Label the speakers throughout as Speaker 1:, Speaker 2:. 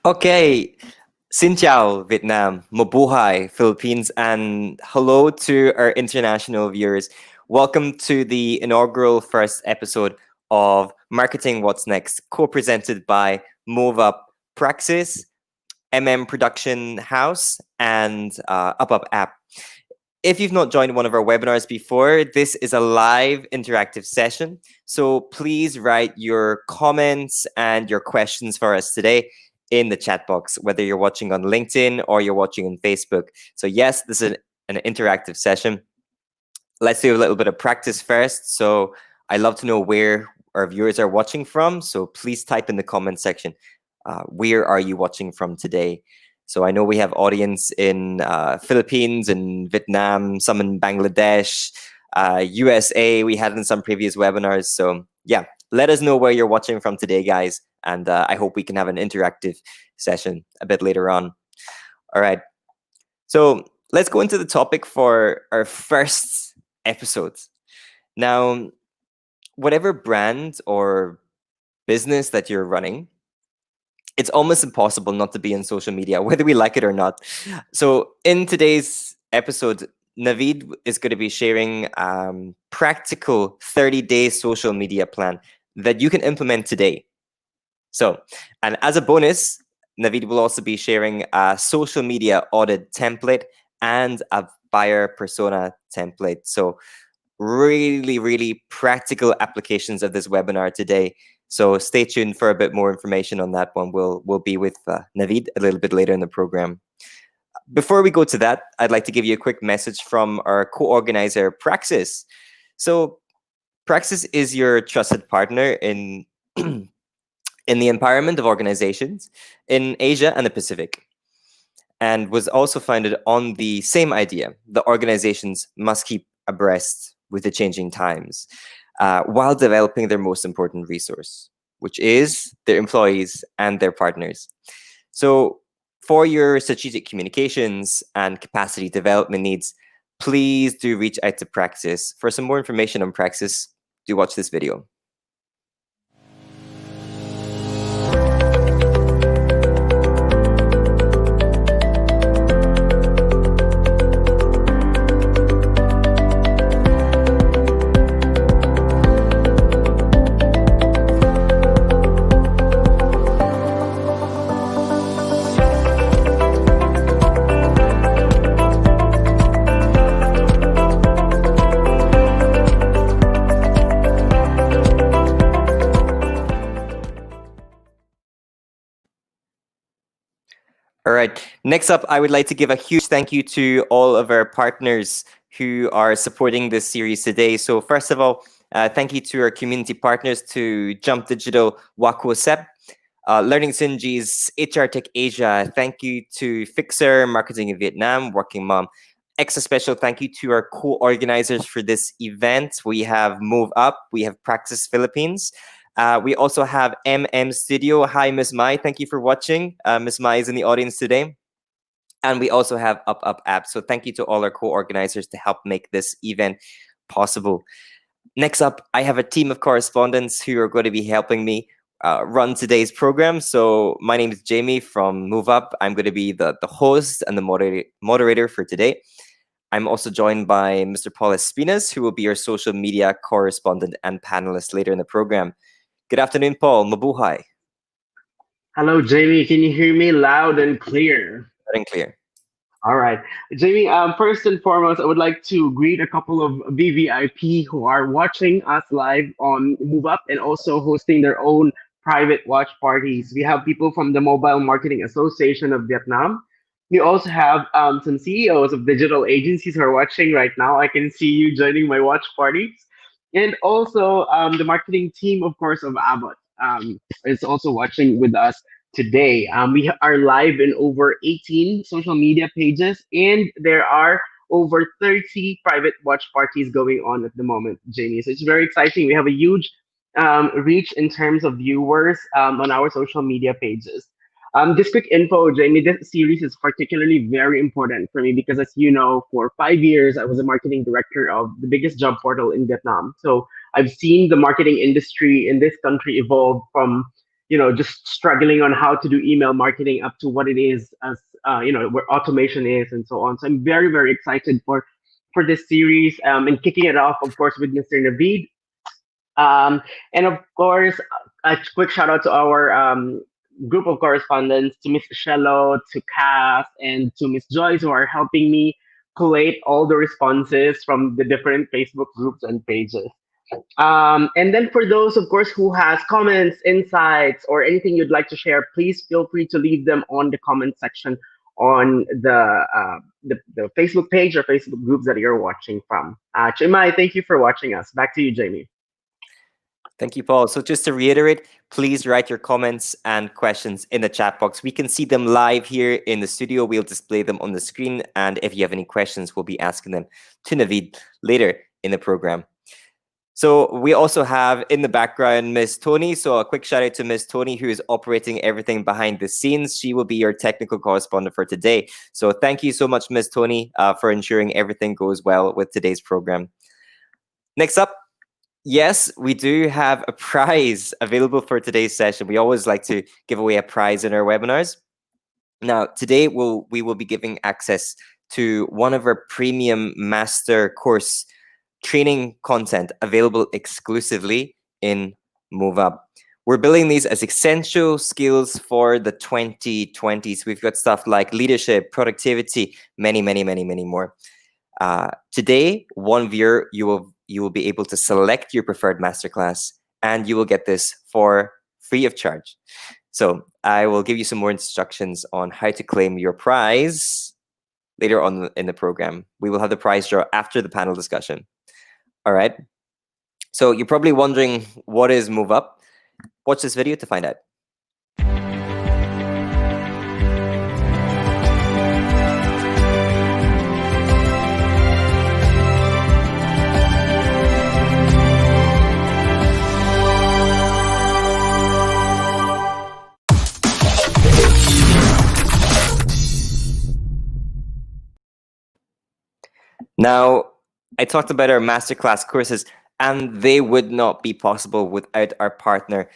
Speaker 1: Okay, Xin chào Vietnam, Mabuhay Philippines, and hello to our international viewers. Welcome to the inaugural first episode of Marketing What's Next, co-presented by MoveUp Praxis, Production House, and MoveUp.app. If you've not joined one of our webinars before, this is a live interactive session. So please write your comments and your questions for us today in the chat box, whether you're watching on LinkedIn or you're watching on Facebook. So yes, this is an interactive session. Let's do a little bit of practice first. So I'd love to know where our viewers are watching from. So please type in the comment section, where are you watching from today? So I know we have audience in Philippines and Vietnam, some in Bangladesh, USA. We had in some previous webinars. So yeah, let us know where you're watching from today, guys. And I hope we can have an interactive session a bit later on. All right. So let's go into the topic for our first episode. Now, whatever brand or business that you're running, it's almost impossible not to be on social media, whether we like it or not. So in today's episode, Naveed is going to be sharing practical 30-day social media plan that you can implement today. So, and as a bonus, Naveed will also be sharing a social media audit template and a buyer persona template. So really, really practical applications of this webinar today. So stay tuned for a bit more information on that one. We'll be with Naveed a little bit later in the program. Before we go to that, I'd like to give you a quick message from our co-organizer, Praxis. So Praxis is your trusted partner in, in the empowerment of organizations in Asia and the Pacific, and was also founded on the same idea: the organizations must keep abreast with the changing times while developing their most important resource, which is their employees and their partners. So for your strategic communications and capacity development needs, please do reach out to Praxis. For some more information on Praxis, do watch this video. All right. Next up, I would like to give a huge thank you to all of our partners who are supporting this series today. So first of all, thank you to our community partners, to Jump Digital, WakuSep, Learning Synergies, HR Tech Asia. Thank you to Fixer, Marketing in Vietnam, Working Mom. Extra special thank you to our co-organizers for this event. We have MoveUp, we have Praxis Philippines. We also have Studio. Hi, Ms. Mai. Thank you for watching. Ms. Mai is in the audience today. And we also have MoveUp.app. So thank you to all our co-organizers to help make this event possible. Next up, I have a team of correspondents who are going to be helping me run today's program. So my name is Jamie from MoveUp. I'm going to be the host and the moderator for today. I'm also joined by Mr. Paul Espinas, who will be our social media correspondent and panelist later in the program. Good afternoon, Paul. Mabuhay.
Speaker 2: Hello, Jamie. Can you hear me loud and clear?
Speaker 1: Loud and clear.
Speaker 2: All right. Jamie, first and foremost, I would like to greet a couple of VVIP who are watching us live on MoveUp and also hosting their own private watch parties. We have people from the Mobile Marketing Association of Vietnam. We also have some CEOs of digital agencies who are watching right now. I can see you joining my watch parties. And also the marketing team, of course, of Abbott is also watching with us today. We are live in over 18 social media pages, and there are over 30 private watch parties going on at the moment, Jamie. So it's very exciting. We have a huge reach in terms of viewers on our social media pages. Just quick info, Jamie, this series is particularly very important for me because, as you know, for 5 years, I was a marketing director of the biggest job portal in Vietnam. So I've seen the marketing industry in this country evolve from just struggling on how to do email marketing up to what it is as where automation is and so on. So I'm very, very excited for this series, and kicking it off, of course, with Mr. Naveed. And of course, a quick shout out to our group of correspondents, to Miss Shello, to Cass, and to Miss Joyce, who are helping me collate all the responses from the different Facebook groups and pages. And then for those, of course, who has comments, insights, or anything you'd like to share, please feel free to leave them on the comment section on the Facebook page or Facebook groups that you're watching from. Chimai, thank you for watching us. Back to you, Jamie.
Speaker 1: Thank you, Paul. So just to reiterate, please write your comments and questions in the chat box. We can see them live here in the studio. We'll display them on the screen. And if you have any questions, we'll be asking them to Naveed later in the program. So we also have in the background Miss Tony. So a quick shout out to Miss Tony, who is operating everything behind the scenes. She will be your technical correspondent for today. So thank you so much, Miss Tony, for ensuring everything goes well with today's program. Next up, yes, we do have a prize available for today's session. We always like to give away a prize in our webinars. Now, today we will be giving access to one of our premium master course training content available exclusively in MoveUp. We're building these as essential skills for the 2020s. We've got stuff like leadership, productivity, many, many, many, many more. Today, one viewer, you will be able to select your preferred masterclass, and you will get this for free of charge. So I will give you some more instructions on how to claim your prize later on in the program. We will have the prize draw after the panel discussion. All right. So you're probably wondering, what is MoveUp? Watch this video to find out. Now, I talked about our masterclass courses, and they would not be possible without our partner,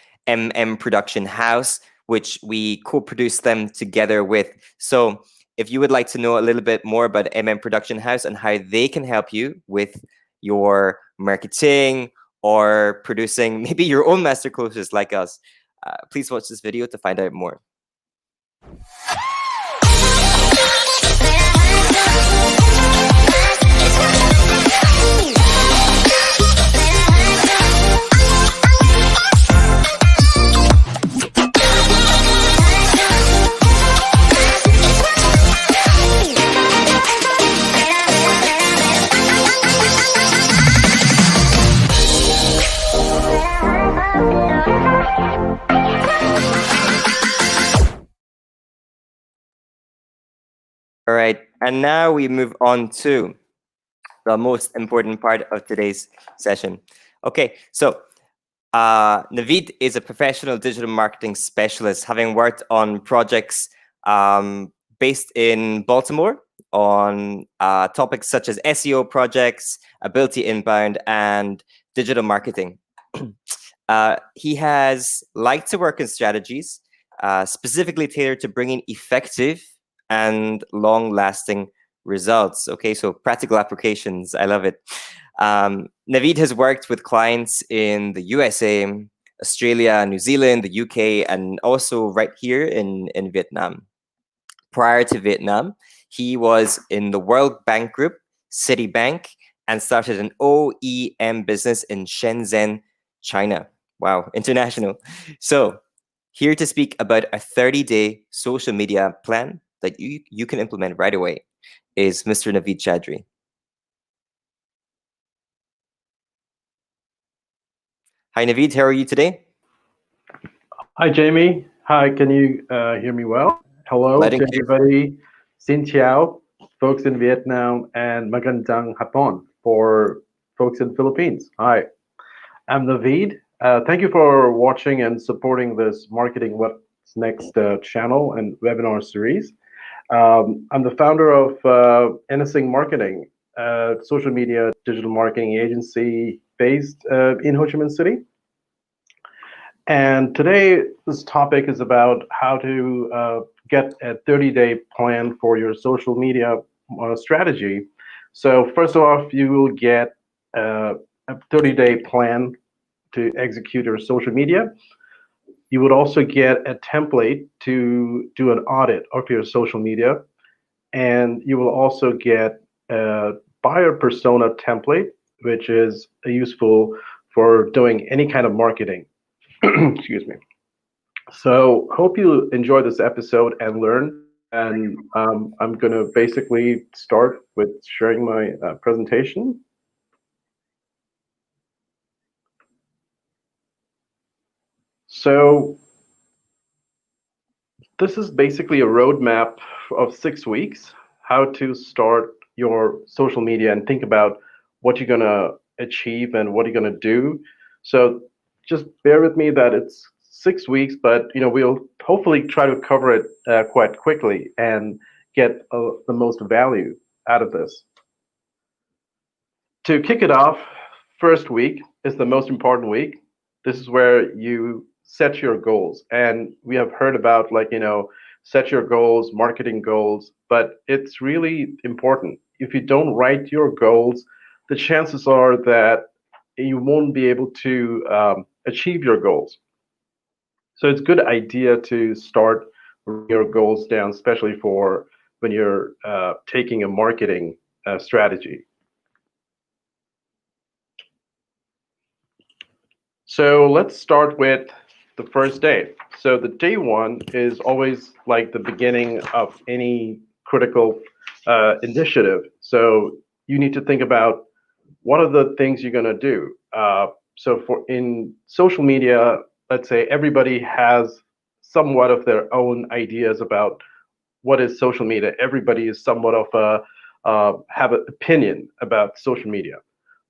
Speaker 1: Production House, which we co-produce them together with. So if you would like to know a little bit more about Production House and how they can help you with your marketing or producing maybe your own master courses like us, please watch this video to find out more. All right, and now we move on to the most important part of today's session. Okay, so Naveed is a professional digital marketing specialist, having worked on projects based in Baltimore on topics such as SEO projects, ability inbound, and digital marketing. He has liked to work on strategies specifically tailored to bringing effective and long-lasting results. Okay, so practical applications. I love it. Naveed has worked with clients in the USA, Australia, New Zealand, the UK, and also right here in Vietnam. Prior to Vietnam, he was in the World Bank Group, Citibank, and started an OEM business in Shenzhen, China. Wow, international. So here to speak about a 30-day social media plan that you can implement right away is Mr. Naveed Chaudhry. Hi, Naveed. How are you today?
Speaker 3: Hi, Jamie. Hi, can you hear me well? Hello to everybody. Xin chào, folks in Vietnam, and magandang hapon for folks in Philippines. Hi, I'm Naveed. Thank you for watching and supporting this Marketing What's Next channel and webinar series. I'm the founder of Anything Marketing, social media digital marketing agency based in Ho Chi Minh City. And today, this topic is about how to get a 30-day plan for your social media strategy. So first off, you will get a 30-day plan to execute your social media. You would also get a template to do an audit of your social media. And you will also get a buyer persona template, which is useful for doing any kind of marketing. Excuse me. So, hope you enjoy this episode and learn. And I'm going to basically start with sharing my presentation. So, this is basically a roadmap of 6 weeks, how to start your social media and think about what you're going to achieve and what you're going to do. So just bear with me that it's 6 weeks, but we'll hopefully try to cover it quite quickly and get the most value out of this. To kick it off, first week is the most important week. This is where you set your goals. And we have heard about set your goals, marketing goals, but it's really important. If you don't write your goals, the chances are that you won't be able to achieve your goals. So it's a good idea to start writing your goals down, especially for when you're taking a marketing strategy. So let's start with the first day. So the day one is always like the beginning of any critical initiative. So you need to think about what are the things you're going to do. So for in social media, let's say everybody has somewhat of their own ideas about what is social media. Everybody is somewhat of a have an opinion about social media,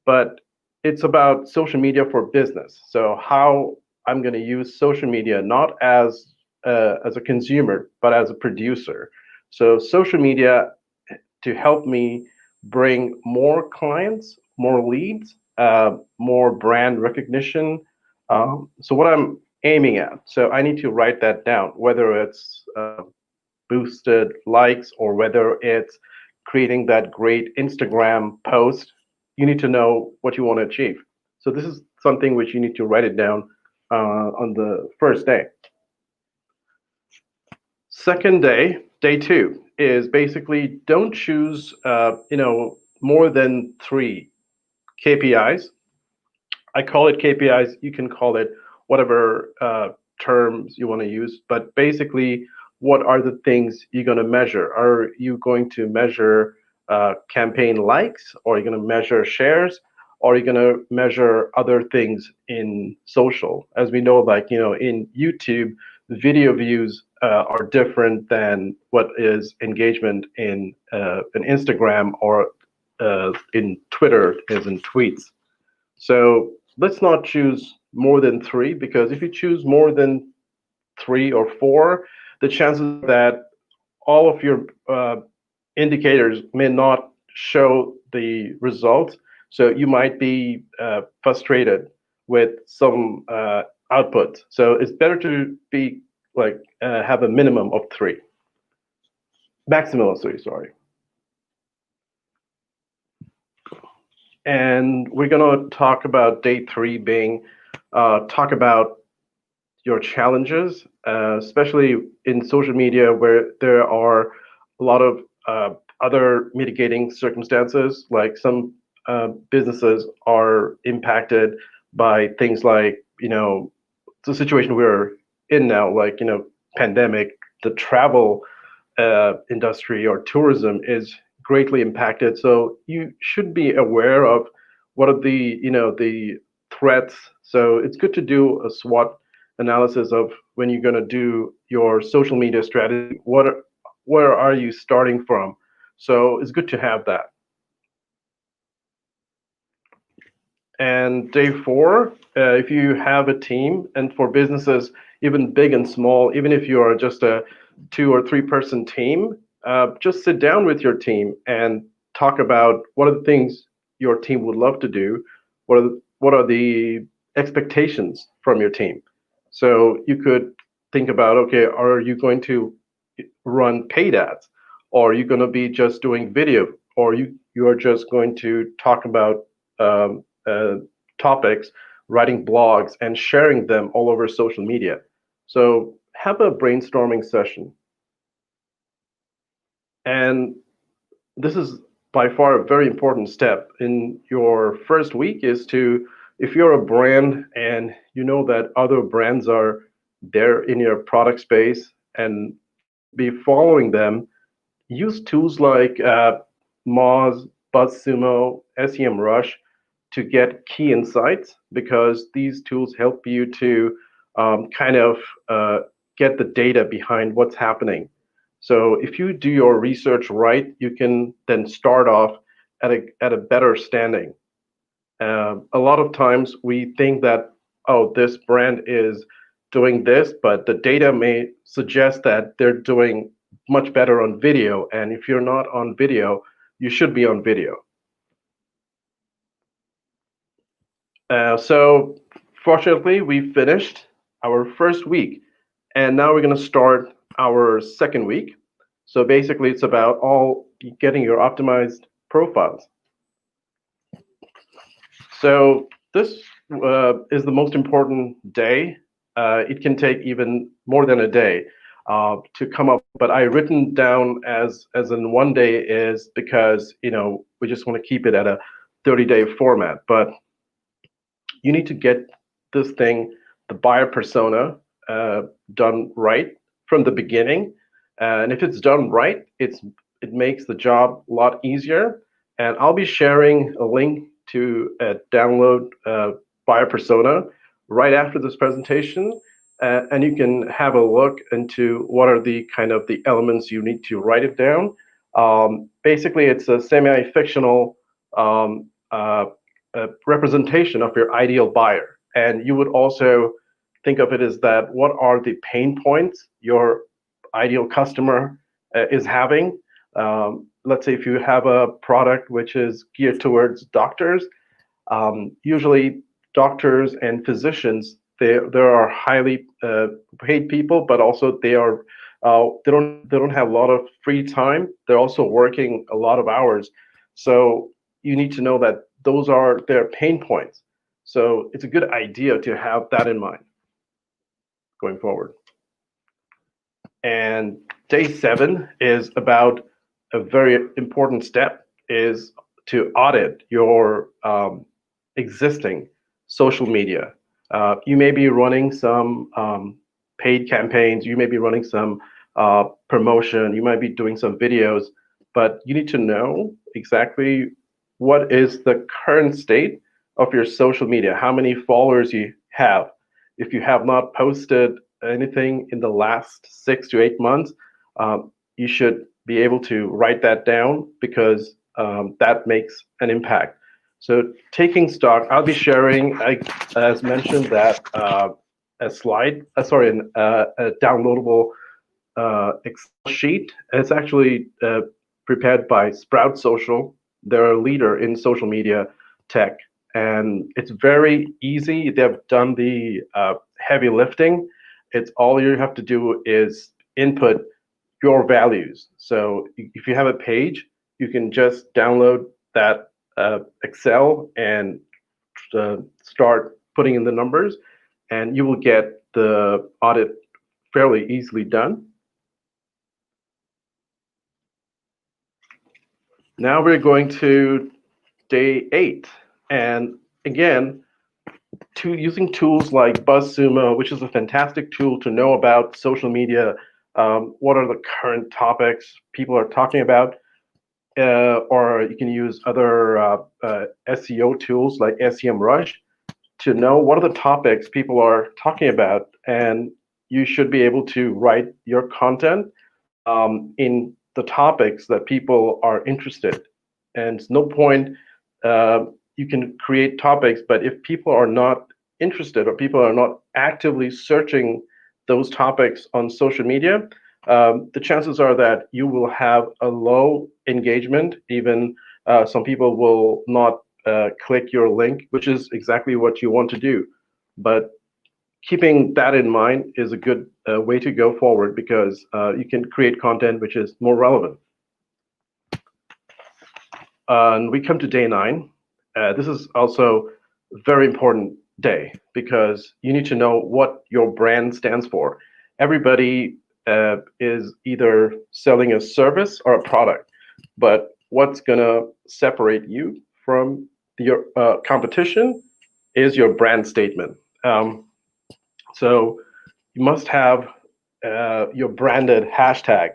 Speaker 3: but it's about social media for business. So how I'm going to use social media not as a consumer, but as a producer. So social media to help me bring more clients, more leads, more brand recognition. So what I'm aiming at. So I need to write that down, whether it's boosted likes or whether it's creating that great Instagram post. You need to know what you want to achieve. So this is something which you need to write it down on the first day. Second day, day two, is basically don't choose more than 3 KPIs. I call it KPIs. You can call it whatever terms you want to use, but basically, what are the things you're going to measure? Are you going to measure campaign likes, or are you going to measure shares, or are you going to measure other things in social? As we know, in YouTube, video views are different than what is engagement in Instagram or in Twitter is in tweets. So let's not choose more than 3, because if you choose more than 3 or 4, the chances that all of your indicators may not show the results. So you might be frustrated with some output. So it's better to be have a minimum of 3, maximum of 3. Sorry. And we're going to talk about day 3 being talk about your challenges, especially in social media where there are a lot of other mitigating circumstances. Like some businesses are impacted by things like, the situation we're in now, pandemic, the travel industry or tourism is greatly impacted. So you should be aware of what are the threats. So it's good to do a SWOT analysis of when you're going to do your social media strategy. Where are you starting from? So it's good to have that. And day 4, if you have a team, and for businesses, even big and small, even if you are just a 2 or 3 person team, just sit down with your team and talk about what are the things your team would love to do. What are the expectations from your team? So you could think about, okay, are you going to run paid ads, or are you going to be just doing video, or you are just going to talk about um, uh, topics, writing blogs and sharing them all over social media. So have a brainstorming session. And this is by far a very important step in your first week, is to, if you're a brand and you know that other brands are there in your product space and you should be following them, use tools like Moz, BuzzSumo, SEMrush to get key insights, because these tools help you to kind of uh, get the data behind what's happening. So if you do your research right, you can then start off at a better standing. A lot of times we think that, oh, this brand is doing this, but the data may suggest that they're doing much better on video. And if you're not on video, you should be on video. So fortunately, we finished our first week, and now we're going to start our second week. So basically, it's about all getting your optimized profiles. So this is the most important day. It can take even more than a day to come up, but I written down as in one day is because we just want to keep it at a 30-day format. But you need to get this thing, the buyer persona, done right from the beginning. And if it's done right, it makes the job a lot easier. And I'll be sharing a link to download buyer persona right after this presentation. And you can have a look into what are the kind of the elements you need to write it down. Basically, it's a semi-fictional representation of your ideal buyer. And you would also think of it as that, what are the pain points your ideal customer is having? Let's say if you have a product which is geared towards doctors, usually doctors and physicians, there are highly paid people, but also they don't have a lot of free time. They're also working a lot of hours, so you need to know that those are their pain points. So it's a good idea to have that in mind going forward. And day 7 is about a very important step, is to audit your existing social media. You may be running some paid campaigns, you may be running some promotion, you might be doing some videos, but you need to know exactly what is the current state of your social media, how many followers you have. If you have not posted anything in the last 6 to 8 months, you should be able to write that down, because that makes an impact. So taking stock, I'll be sharing, as mentioned, that a slide, a downloadable Excel sheet. It's actually prepared by Sprout Social. They're a leader in social media tech, and it's very easy. They've done the heavy lifting. It's all you have to do is input your values. So if you have a page, you can just download that Excel and start putting in the numbers, and you will get the audit fairly easily done. Now we're going to day 8, and again, using tools like BuzzSumo, which is a fantastic tool to know about social media. What are the current topics people are talking about? Or you can use other SEO tools like SEMrush to know what are the topics people are talking about, and you should be able to write your content in the topics that people are interested. And it's no point, you can create topics, but if people are not interested or people are not actively searching those topics on social media, the chances are that you will have a low engagement. Even some people will not click your link, which is exactly what you want to do. But keeping that in mind is a good way to go forward, because you can create content which is more relevant. And we come to day 9. This is also a very important day, because you need to know what your brand stands for. Everybody is either selling a service or a product, but what's going to separate you from your competition is your brand statement. So you must have your branded hashtag,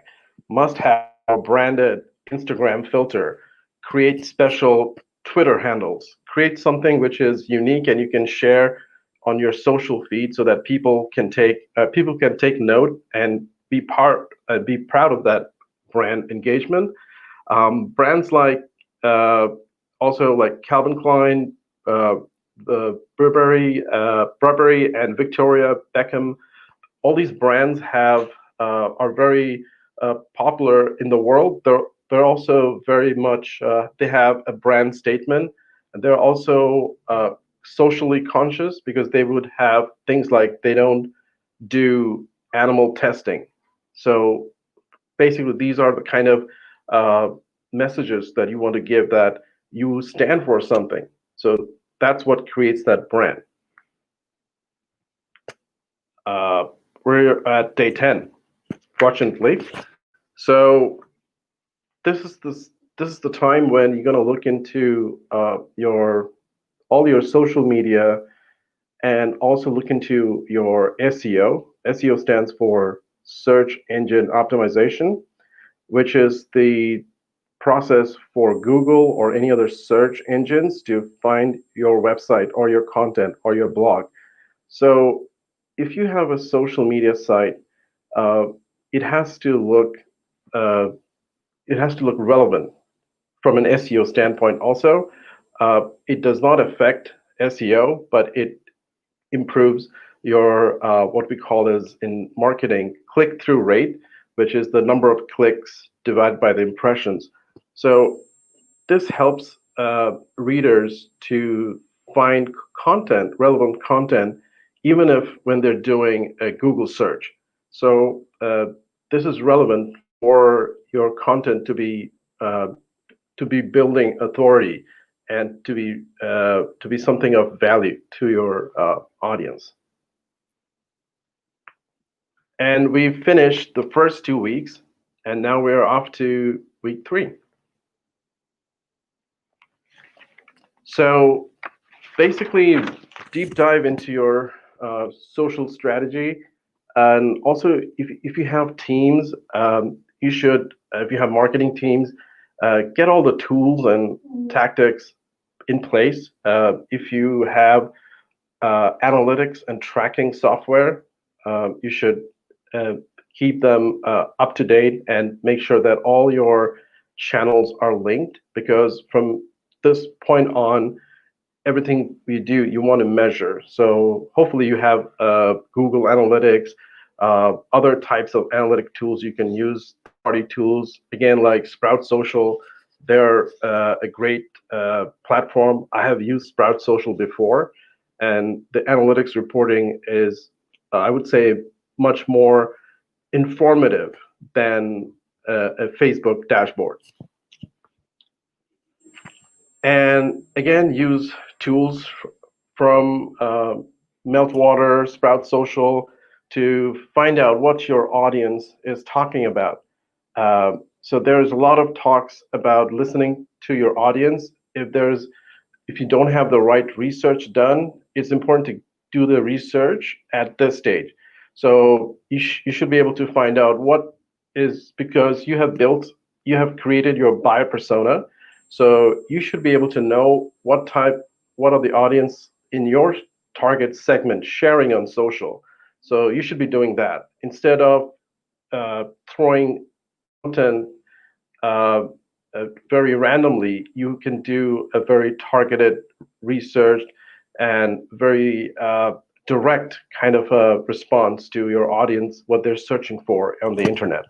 Speaker 3: must have your branded Instagram filter, create special Twitter handles, create something which is unique and you can share on your social feed, so that people can take note and be proud of that brand engagement. Brands like also like Calvin Klein, uh, the Burberry and Victoria Beckham, all these brands are very popular in the world. They're also very much they have a brand statement, and they're also socially conscious, because they would have things like they don't do animal testing. So basically, these are the kind of uh, messages that you want to give, that you stand for something. So that's what creates that brand. Uh, we're at day 10, fortunately. So this is the time when you're going to look into your all your social media, and also look into your SEO. SEO stands for Search Engine Optimization, which is the process for Google or any other search engines to find your website or your content or your blog. So if you have a social media site, uh, it has to look uh, it has to look relevant from an SEO standpoint. Also, it does not affect SEO, but it improves your what we call as in marketing click-through rate, which is the number of clicks divided by the impressions. So this helps readers to find relevant content, even if when they're doing a Google search. So this is relevant for your content uh, to be building authority, and to be something of value to your audience. And we finished the first 2 weeks, and now we're off to week 3. So basically, deep dive into your social strategy. And also, if you have teams, you should, if you have marketing teams, get all the tools and tactics in place. If you have analytics and tracking software, you should uh, keep them up to date, and make sure that all your channels are linked, because from this point on, everything you do, you want to measure. So hopefully you have Google Analytics, other types of analytic tools you can use, third-party tools, again, like Sprout Social. They're a great platform. I have used Sprout Social before, and the analytics reporting is, I would say, much more informative than a Facebook dashboard. And again, use tools from Meltwater, Sprout Social, to find out what your audience is talking about. So there's a lot of talks about listening to your audience. If you don't have the right research done, it's important to do the research at this stage. So you should be able to find out what is, because you have created your buyer persona. So you should be able to know what are the audience in your target segment sharing on social. So you should be doing that instead of throwing content uh, very randomly. You can do a very targeted research and very direct kind of a response to your audience, what they're searching for on the internet.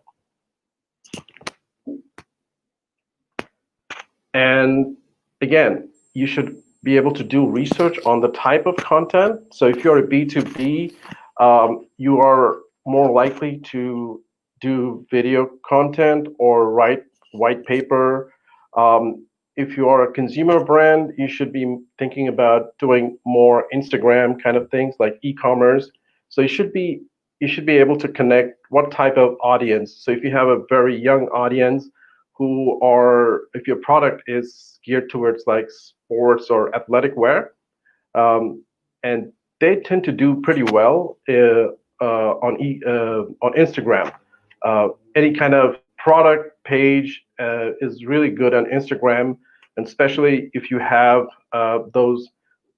Speaker 3: And again, you should be able to do research on the type of content. So if you're a B2B, you are more likely to do video content or write white paper. If you are a consumer brand, you should be thinking about doing more Instagram kind of things like e-commerce. So you should be able to connect what type of audience. So if you have a very young audience who are, if your product is geared towards like sports or athletic wear, and they tend to do pretty well on Instagram. Any kind of product page is really good on Instagram, and especially if you have those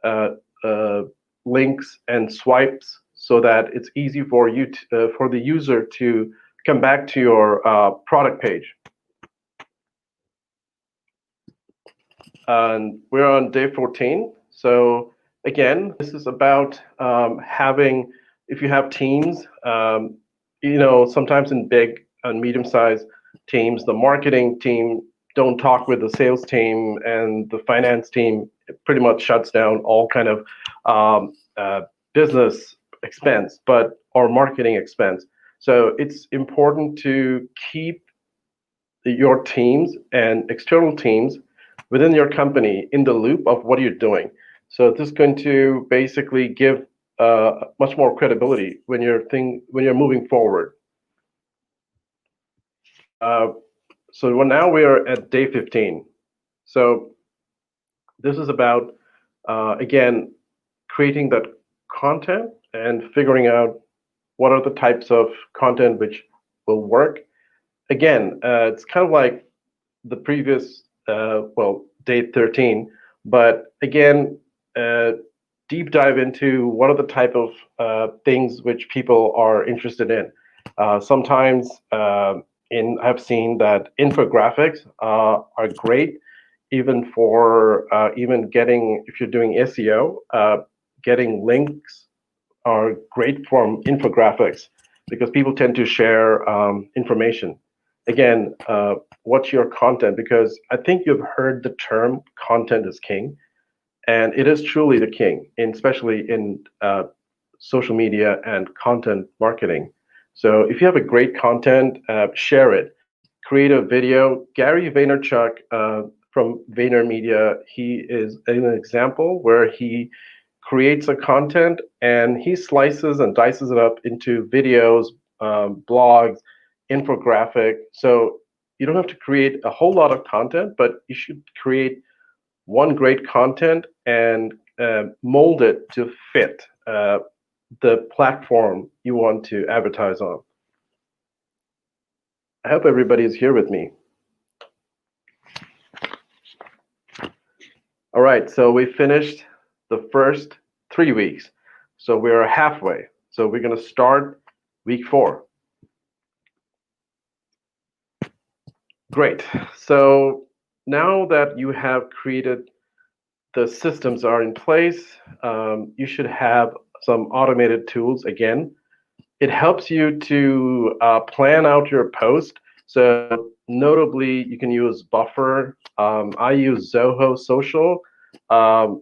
Speaker 3: uh, uh, links and swipes, so that it's easy for you for the user to come back to your product page. And we're on day 14. So again, this is about having, if you have teams, sometimes in big and medium-sized teams, the marketing team don't talk with the sales team, and the finance team pretty much shuts down all kind of um, business expense, or marketing expense. So it's important to keep your teams and external teams within your company in the loop of what you're doing. So this is going to basically give much more credibility when you're moving forward. Uh, so now we are at day 15. So this is about again creating that content and figuring out what are the types of content which will work. Again, it's kind of like the previous, day 13, but again, uh, deep dive into what are the type of things which people are interested in. Sometimes I've seen that infographics are great, even for even getting, if you're doing SEO, getting links are great from infographics because people tend to share information. Again, what's your content? Because I think you've heard the term content is king, and it is truly the king, especially in social media and content marketing. So if you have a great content, share it. Create a video. Gary Vaynerchuk from VaynerMedia, he is an example where he creates a content and he slices and dices it up into videos, blogs, infographic. So you don't have to create a whole lot of content, but you should create one great content and mold it to fit the platform you want to advertise on. I hope everybody is here with me. All right, so we finished the first 3 weeks. So we are halfway. So we're going to start week 4. Great. So now that you have created, the systems are in place, you should have some automated tools again. It helps you to plan out your post. So notably, you can use Buffer. I use Zoho Social. I'm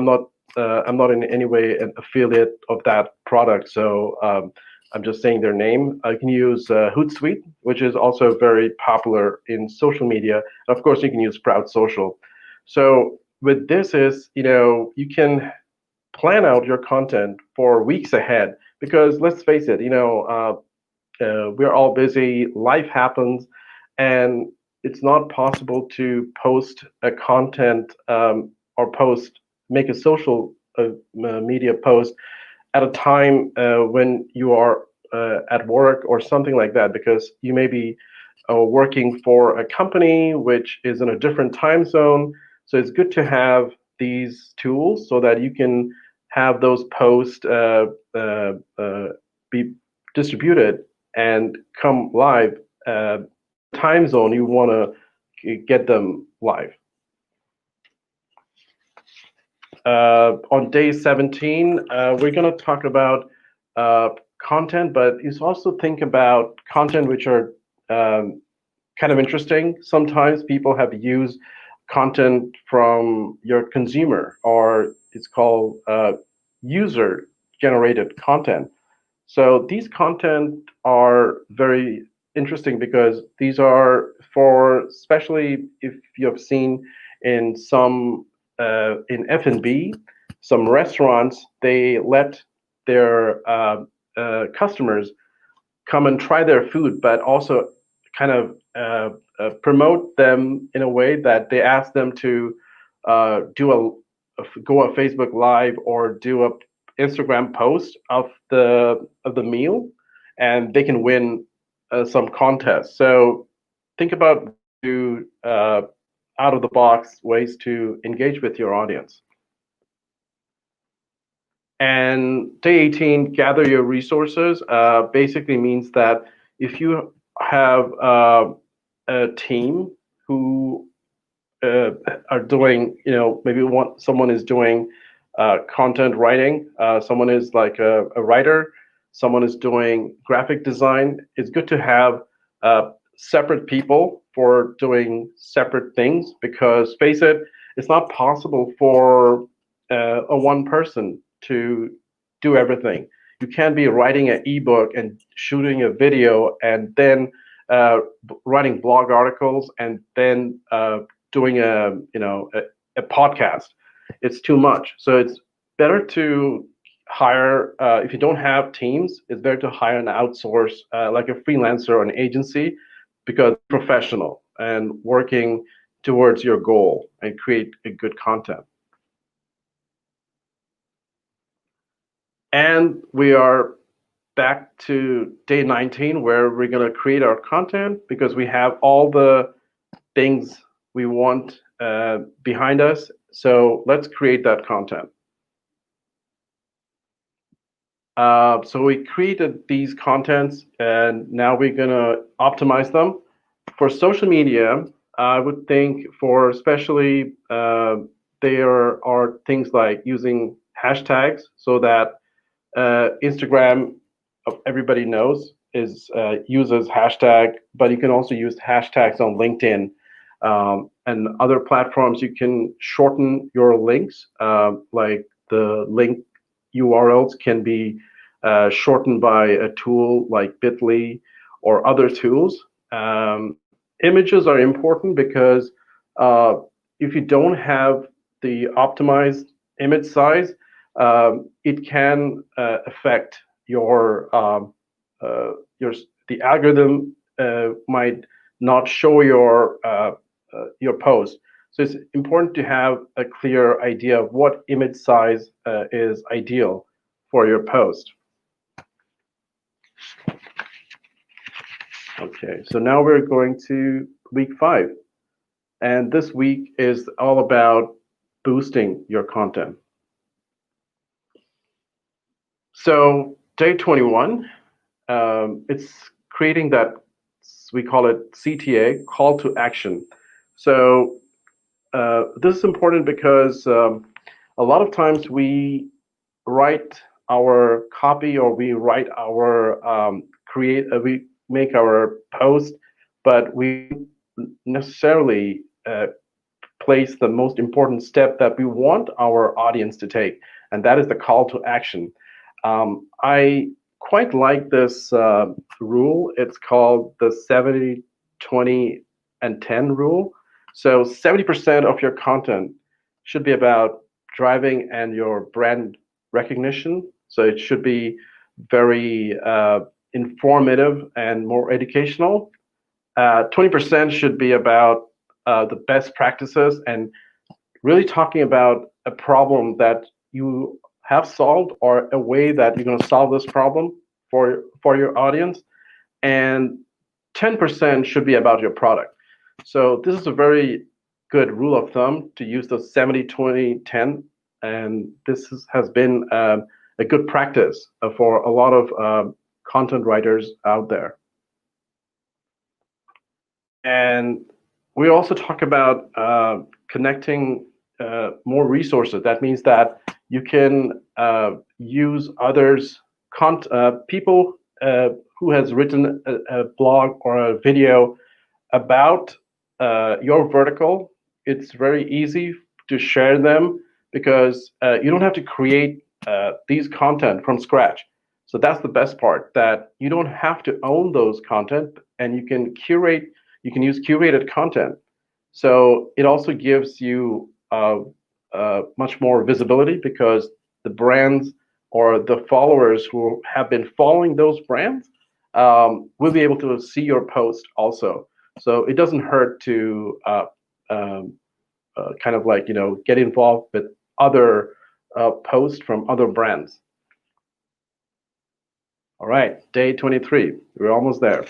Speaker 3: not in any way an affiliate of that product, so I'm just saying their name. I can use Hootsuite, which is also very popular in social media. And of course, you can use Sprout Social. So with this is, you can plan out your content for weeks ahead, because let's face it, we're all busy, life happens, and it's not possible to post a content or make a social media post at a time when you are at work or something like that, because you may be working for a company which is in a different time zone. So it's good to have these tools so that you can have those posts be distributed and come live time zone you want to get them live. On day 17, we're going to talk about content, but you also think about content which are kind of interesting. Sometimes people have used content from your consumer, or it's called user generated content. So these content are very interesting because these are for, especially if you have seen in some in F&B, some restaurants, they let their customers come and try their food, but also kind of promote them in a way that they ask them to do go a Facebook Live or do a Instagram post of the meal, and they can win some contest. So think about to out of the box ways to engage with your audience. And day 18, gather your resources, basically means that if you have a team who are doing, maybe someone is doing content writing, someone is like a writer, someone is doing graphic design. It's good to have separate people for doing separate things, because face it, it's not possible for a one person to do everything. You can't be writing an ebook and shooting a video and then writing blog articles and then doing a podcast. It's too much. So it's better to hire, if you don't have teams, it's better to hire an outsource, like a freelancer or an agency, because professional and working towards your goal and create a good content. And we are back to day 19, where we're going to create our content because we have all the things we want behind us. So let's create that content. So we created these contents, and now we're going to optimize them. For social media, I would think for especially there are things like using hashtags, so that Instagram, everybody knows, uses hashtag, but you can also use hashtags on LinkedIn and other platforms. You can shorten your links, like the link URLs can be shortened by a tool like Bitly or other tools. Images are important because if you don't have the optimized image size, it can affect the algorithm might not show your post. So it's important to have a clear idea of what image size is ideal for your post. Okay, so now we're going to week 5. And this week is all about boosting your content. So day 21, it's creating that, we call it CTA, call to action. So this is important because a lot of times we write our copy, or we write our we make our post, but we necessarily place the most important step that we want our audience to take, and that is the call to action. I quite like this rule. It's called the 70, 20, and 10 rule. So 70% of your content should be about driving and your brand recognition. So it should be very informative and more educational. 20% should be about the best practices and really talking about a problem that you have solved, or a way that you're going to solve this problem for your audience. And 10% should be about your product. So this is a very good rule of thumb to use the 70, 20, 10. And this has been a good practice for a lot of content writers out there. And we also talk about connecting more resources. That means that you can use others, people who has written a blog or a video about your vertical. it's very easy to share them because you don't have to create these content from scratch. So that's the best part, that you don't have to own those content, and you can curate. You can use curated content. So it also gives you much more visibility because the brands or the followers who have been following those brands will be able to see your post also. So it doesn't hurt to um, kind of like get involved with other posts from other brands. All right, day 23. We're almost there.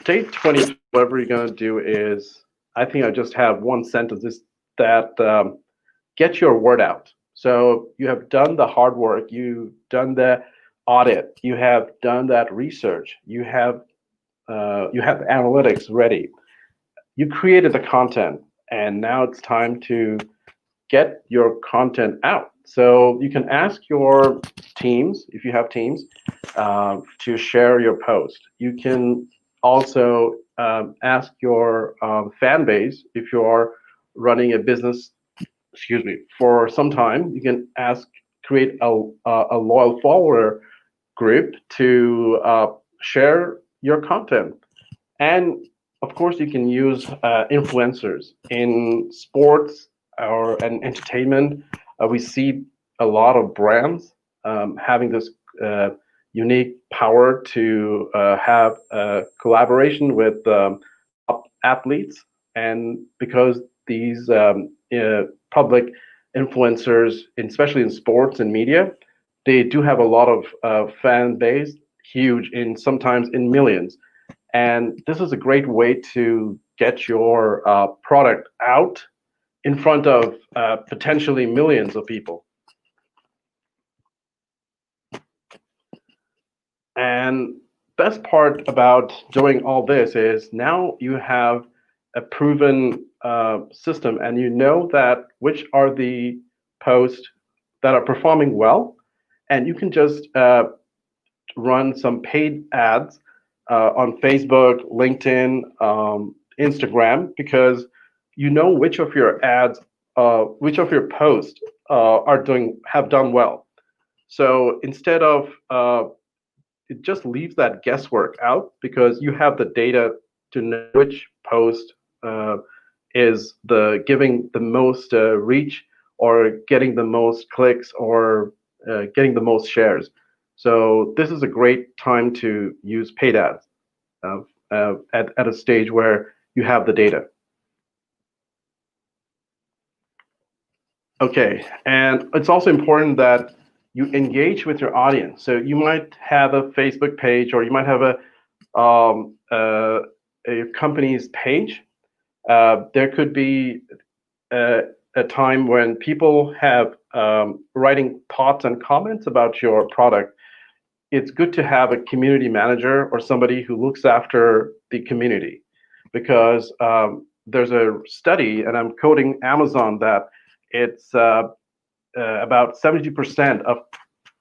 Speaker 3: Day 23. What we're gonna do is, I think I just have one sentence. Is that get your word out. So you have done the hard work. You've done the audit. You have done that research. You have analytics ready. You created the content, and now it's time to get your content out. So you can ask your teams, if you have teams, to share your post. You can also ask your fan base, if you are running a business, excuse me, for some time. You can create a loyal follower group to share your content. And of course, you can use influencers in sports or and entertainment. We see a lot of brands having this unique power to have collaboration with top athletes, and because these public influencers, especially in sports and media, they do have a lot of fan base, huge, in sometimes in millions. And this is a great way to get your product out in front of potentially millions of people. And best part about doing all this is now you have a proven system, and you know that which are the posts that are performing well, and you can just run some paid ads on Facebook, LinkedIn, Instagram, because you know which of your ads, which of your posts have done well. So instead of it just leaves that guesswork out, because you have the data to know which post is the giving the most reach, or getting the most clicks, or getting the most shares. So this is a great time to use paid ads at a stage where you have the data. Okay, and it's also important that you engage with your audience. So you might have a Facebook page, or you might have a company's page. There could be a time when people have writing thoughts and comments about your product. It's good to have a community manager or somebody who looks after the community, because there's a study, and I'm quoting Amazon, that it's about 70% of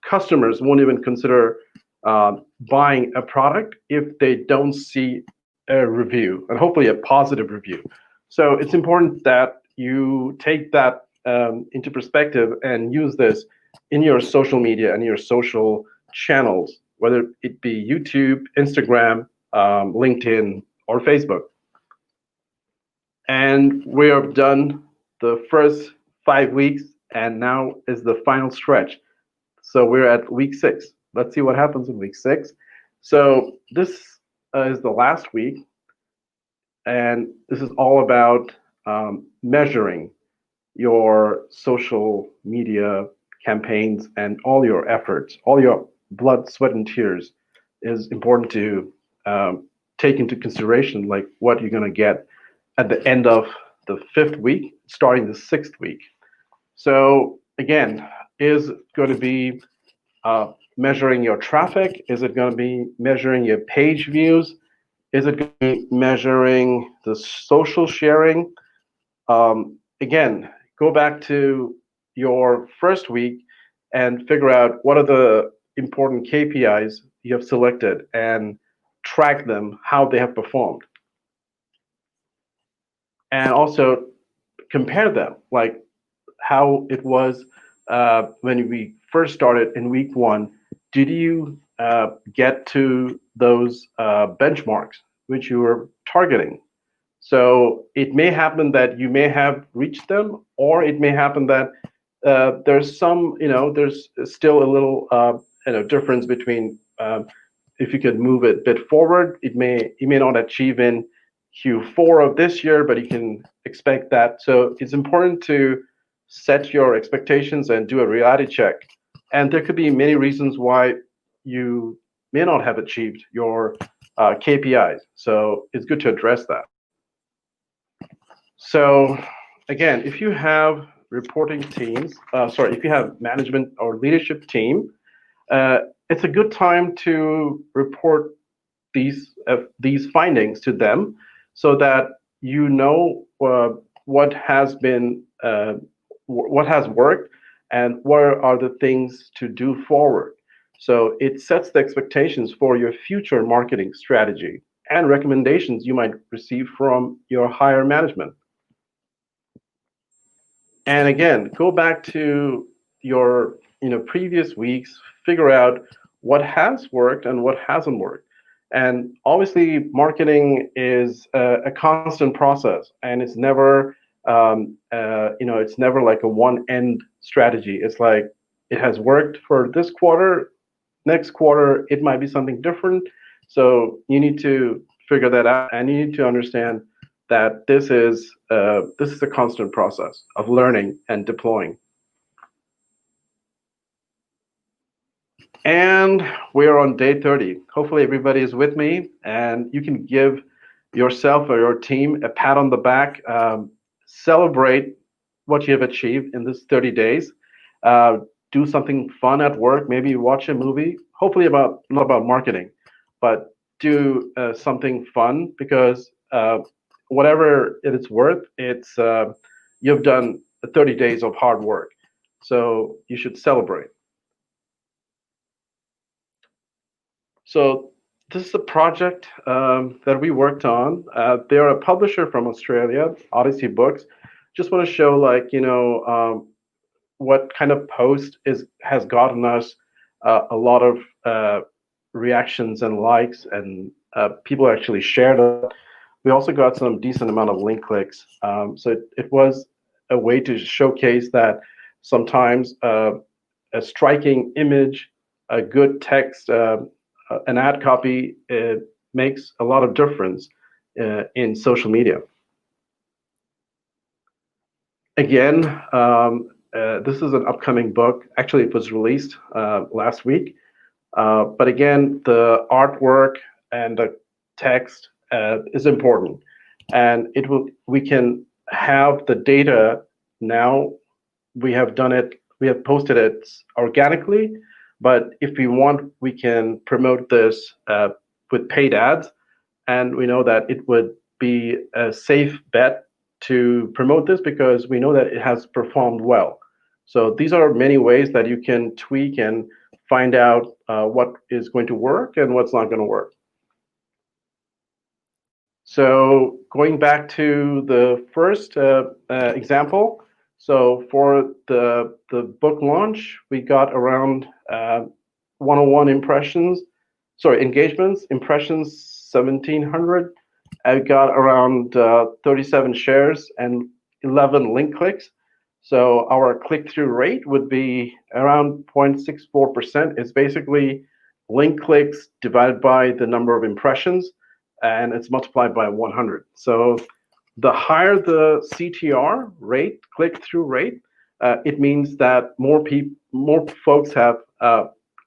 Speaker 3: customers won't even consider buying a product if they don't see a review, and hopefully a positive review. So it's important that you take that into perspective and use this in your social media and your social channels, whether it be YouTube, Instagram, LinkedIn, or Facebook. And we have done the first 5 weeks, and now is the final stretch. So we're at week 6. Let's see what happens in week 6. So this is the last week, and this is all about measuring your social media campaigns, and all your efforts, all your blood, sweat, and tears is important to take into consideration, like what you're going to get at the end of the 5th week, starting the 6th week. So again, is it going to be measuring your traffic? Is it going to be measuring your page views? Is it going to be measuring the social sharing? Again, go back to your first week and figure out what are the important KPIs you have selected, and track them, how they have performed. and also compare them, like how it was when we first started in week one. Did you get to those benchmarks which you were targeting? So it may happen that you may have reached them, or it may happen that there's some, there's still a little, difference between if you could move it a bit forward. You may not achieve in Q4 of this year, but you can expect that. So it's important to set your expectations and do a reality check. And there could be many reasons why you may not have achieved your KPIs. So it's good to address that. So again, if you have reporting teams, if you have management or leadership team, uh, it's a good time to report these findings to them, so that you know what has been what has worked and what are the things to do forward. So it sets the expectations for your future marketing strategy and recommendations you might receive from your higher management. And again, go back to your previous weeks, figure out what has worked and what hasn't worked. And obviously, marketing is a constant process, and it's never like a one end strategy. It's like it has worked for this quarter, next quarter it might be something different. So you need to figure that out, and you need to understand that this is a constant process of learning and deploying. And we're on day 30. Hopefully everybody is with me, and you can give yourself or your team a pat on the back. Celebrate what you have achieved in this 30 days. Uh, do something fun at work. Maybe watch a movie. Hopefully not about marketing, but do something fun, because whatever it is worth, it's you've done 30 days of hard work. So you should celebrate. So this is a project that we worked on. They're a publisher from Australia, Odyssey Books. Just want to show, what kind of post has gotten us a lot of reactions and likes, and people actually shared it. We also got some decent amount of link clicks. So it was a way to showcase that sometimes a striking image, a good text, an ad copy, makes a lot of difference in social media. Again, this is an upcoming book. Actually, it was released last week. But again, the artwork and the text is important, and we can have the data now. We have done it. We have posted it organically, but if we want, we can promote this with paid ads, and we know that it would be a safe bet to promote this because we know that it has performed well. So these are many ways that you can tweak and find out what is going to work and what's not going to work. So going back to the first example, so for the book launch, we got around 101 engagements, impressions 1,700. I got around 37 shares and 11 link clicks. So our click-through rate would be around 0.64%. It's basically link clicks divided by the number of impressions, and it's multiplied by 100. So the higher the CTR rate, click-through rate, it means that more folks have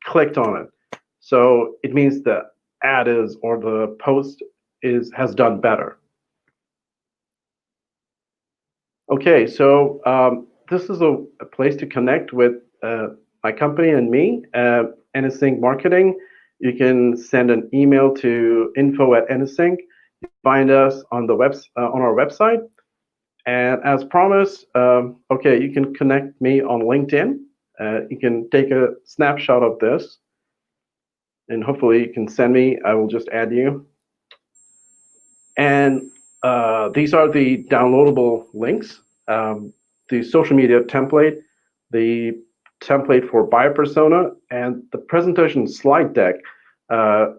Speaker 3: clicked on it. So it means the ad is, or the post has done better. Okay, so this is a place to connect with my company and me, Anything Marketing. You can send an email to info@Anything. You find us on on our website. And as promised, okay, you can connect me on LinkedIn. You can take a snapshot of this, and hopefully you can send me. I will just add you. And these are the downloadable links, the social media template, the template for buyer persona, and the presentation slide deck.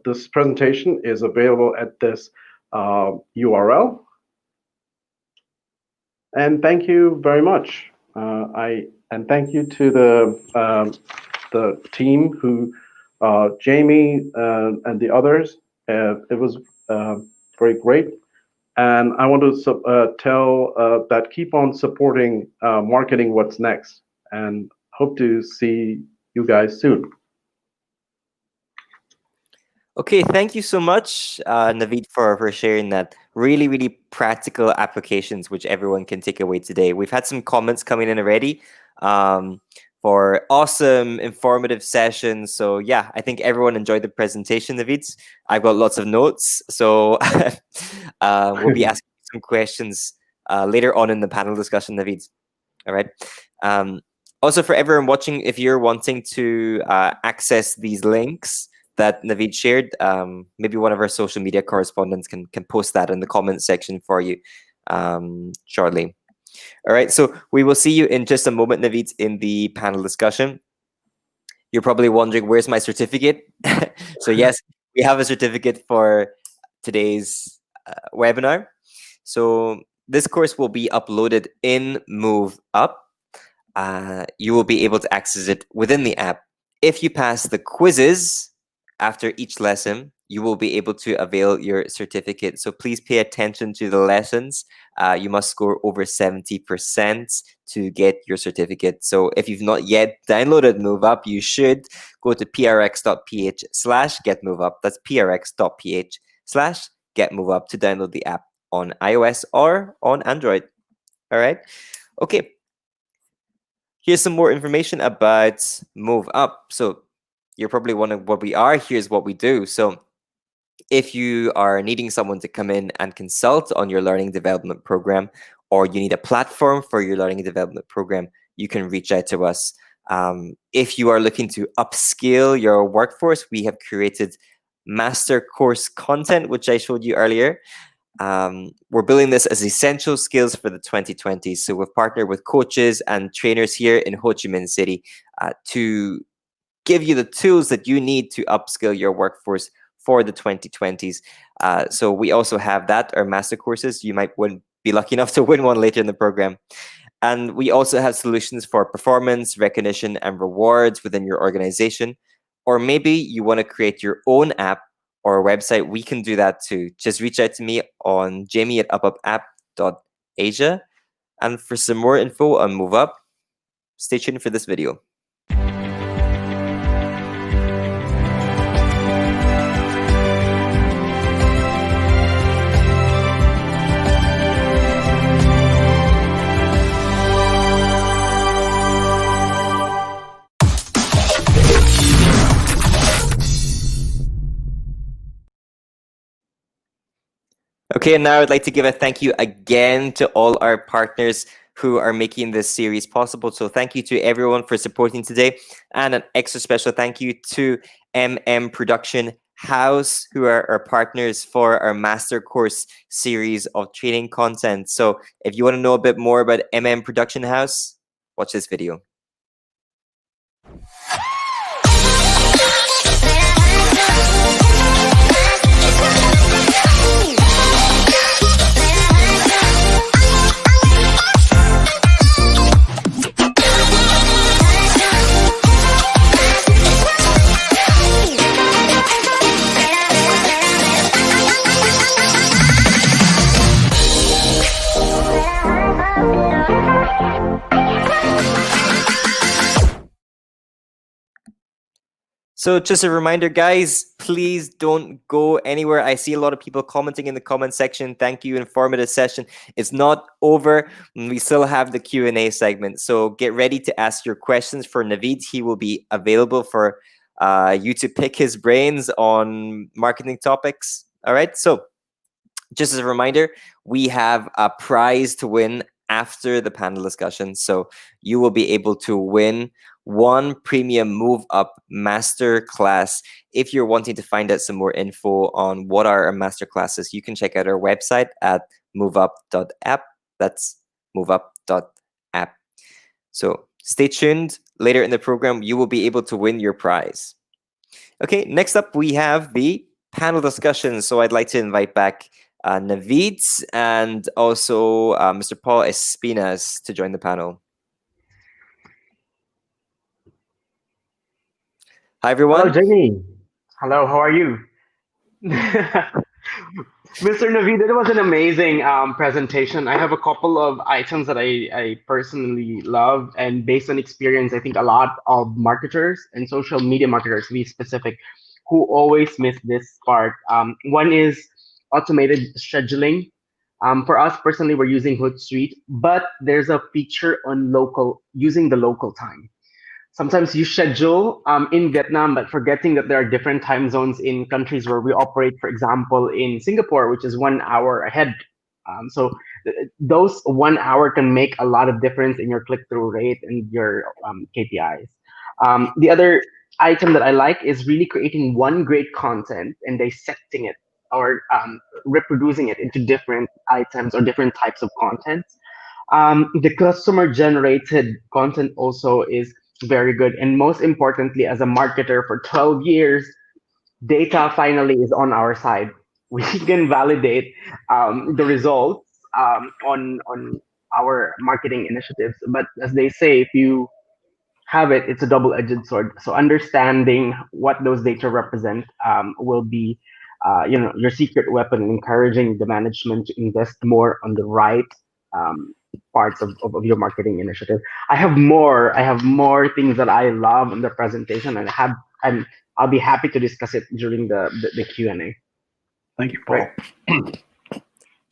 Speaker 3: This presentation is available at this URL. And thank you very much. And thank you to the team who, Jamie and the others. It was very great. And I want to tell that keep on supporting marketing what's next, and hope to see you guys soon.
Speaker 1: Okay, thank you so much, Naveed, for sharing that. Really, really practical applications which everyone can take away today. We've had some comments coming in already for awesome, informative sessions. So yeah, I think everyone enjoyed the presentation, Naveed. I've got lots of notes, so we'll be asking some questions later on in the panel discussion, Naveed. All right. Also, for everyone watching, if you're wanting to access these links that Naveed shared, maybe one of our social media correspondents can post that in the comments section for you shortly. All right, so we will see you in just a moment, Naveed, in the panel discussion. You're probably wondering, where's my certificate? So yes, we have a certificate for today's webinar. So this course will be uploaded in MoveUp. You will be able to access it within the app. If you pass the quizzes after each lesson, you will be able to avail your certificate. So please pay attention to the lessons. You must score over 70% to get your certificate. So if you've not yet downloaded MoveUp, you should go to prx.ph/getmoveup. That's prx.ph/getmoveup to download the app on iOS or on Android. All right. Okay. Here's some more information about MoveUp. So you're probably wondering what we are. Here's what we do. So if you are needing someone to come in and consult on your learning development program, or you need a platform for your learning development program, you can reach out to us. If you are looking to upskill your workforce, we have created master course content, which I showed you earlier. We're building this as essential skills for the 2020s. So we've partnered with coaches and trainers here in Ho Chi Minh City to give you the tools that you need to upskill your workforce for the 2020s. So we also have that, our master courses. You might be lucky enough to win one later in the program. And we also have solutions for performance, recognition, and rewards within your organization. Or maybe you want to create your own app or a website. We can do that too. Just reach out to me on jamie@MoveUp.app.asia. And for some more info on MoveUp, stay tuned for this video. Okay, and now I'd like to give a thank you again to all our partners who are making this series possible. So thank you to everyone for supporting today, and an extra special thank you to Production House, who are our partners for our master course series of training content. So if you want to know a bit more about Production House, watch this video. So just a reminder, guys, please don't go anywhere. I see a lot of people commenting in the comment section. Thank you, informative session. It's not over. We still have the Q&A segment. So get ready to ask your questions for Naveed. He will be available for you to pick his brains on marketing topics. All right. So just as a reminder, we have a prize to win after the panel discussion. So you will be able to win one premium MoveUp masterclass. If you're wanting to find out some more info on what are our masterclasses, you can check out our website at MoveUp.app. That's MoveUp.app. So stay tuned. Later in the program, you will be able to win your prize. Okay, next up we have the panel discussion. So I'd like to invite back Naveed and also Mr. Paul Espinas to join the panel. Hi, everyone.
Speaker 2: Hello, Jamie. Hello, how are you? Mr. Naveed, it was an amazing presentation. I have a couple of items that I personally love, and based on experience, I think a lot of marketers and social media marketers, to be specific, who always miss this part. One is automated scheduling. For us personally, we're using Hootsuite, but there's a feature on local using the local time. Sometimes you schedule in Vietnam, but forgetting that there are different time zones in countries where we operate. For example, in Singapore, which is 1 hour ahead. Those 1 hour can make a lot of difference in your click-through rate and your KPIs. The other item that I like is really creating one great content and dissecting it or reproducing it into different items or different types of content. The customer generated content also is very good. And most importantly, as a marketer for 12 years, data finally is on our side. We can validate the results on our marketing initiatives. But as they say, if you have it, it's a double-edged sword. So understanding what those data represent will be, your secret weapon, encouraging the management to invest more on the right um, parts of your marketing initiative. I have more things that I love in the presentation, and I'll be happy to discuss it during the Q&A.
Speaker 3: Thank you, Paul.
Speaker 2: Right.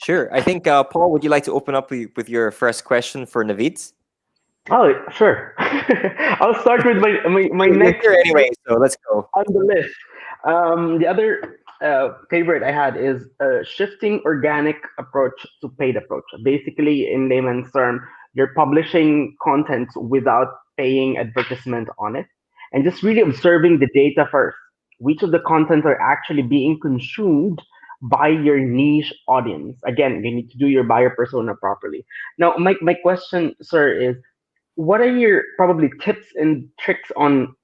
Speaker 1: Sure. I think, Paul, would you like to open up with your first question for Naveed?
Speaker 2: Oh, sure. I'll start with my
Speaker 1: You're
Speaker 2: next
Speaker 1: here anyway, so let's go.
Speaker 2: on the list. The other favorite I had is shifting organic approach to paid approach. Basically, in layman's term, you're publishing content without paying advertisement on it, and just really observing the data first. Which of the content are actually being consumed by your niche audience? Again, you need to do your buyer persona properly. Now, my question, sir, is what are your probably tips and tricks on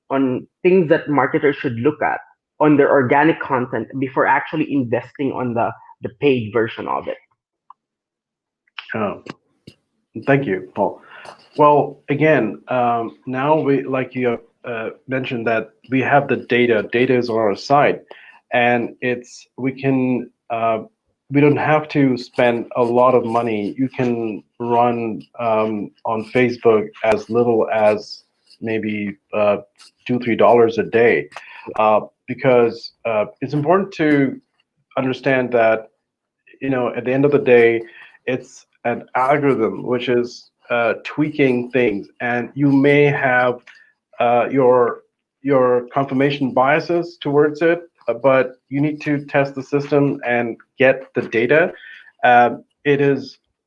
Speaker 2: things that marketers should look at on their organic content before actually investing on the paid version of it?
Speaker 3: Oh, thank you, Paul. Well, again, now we, like you have mentioned, that we have the data. Data is on our side, and we don't have to spend a lot of money. You can run on Facebook as little as maybe $2-3 a day, because it's important to understand that at the end of the day, it's an algorithm which is tweaking things, and you may have your confirmation biases towards it, but you need to test the system and get the data.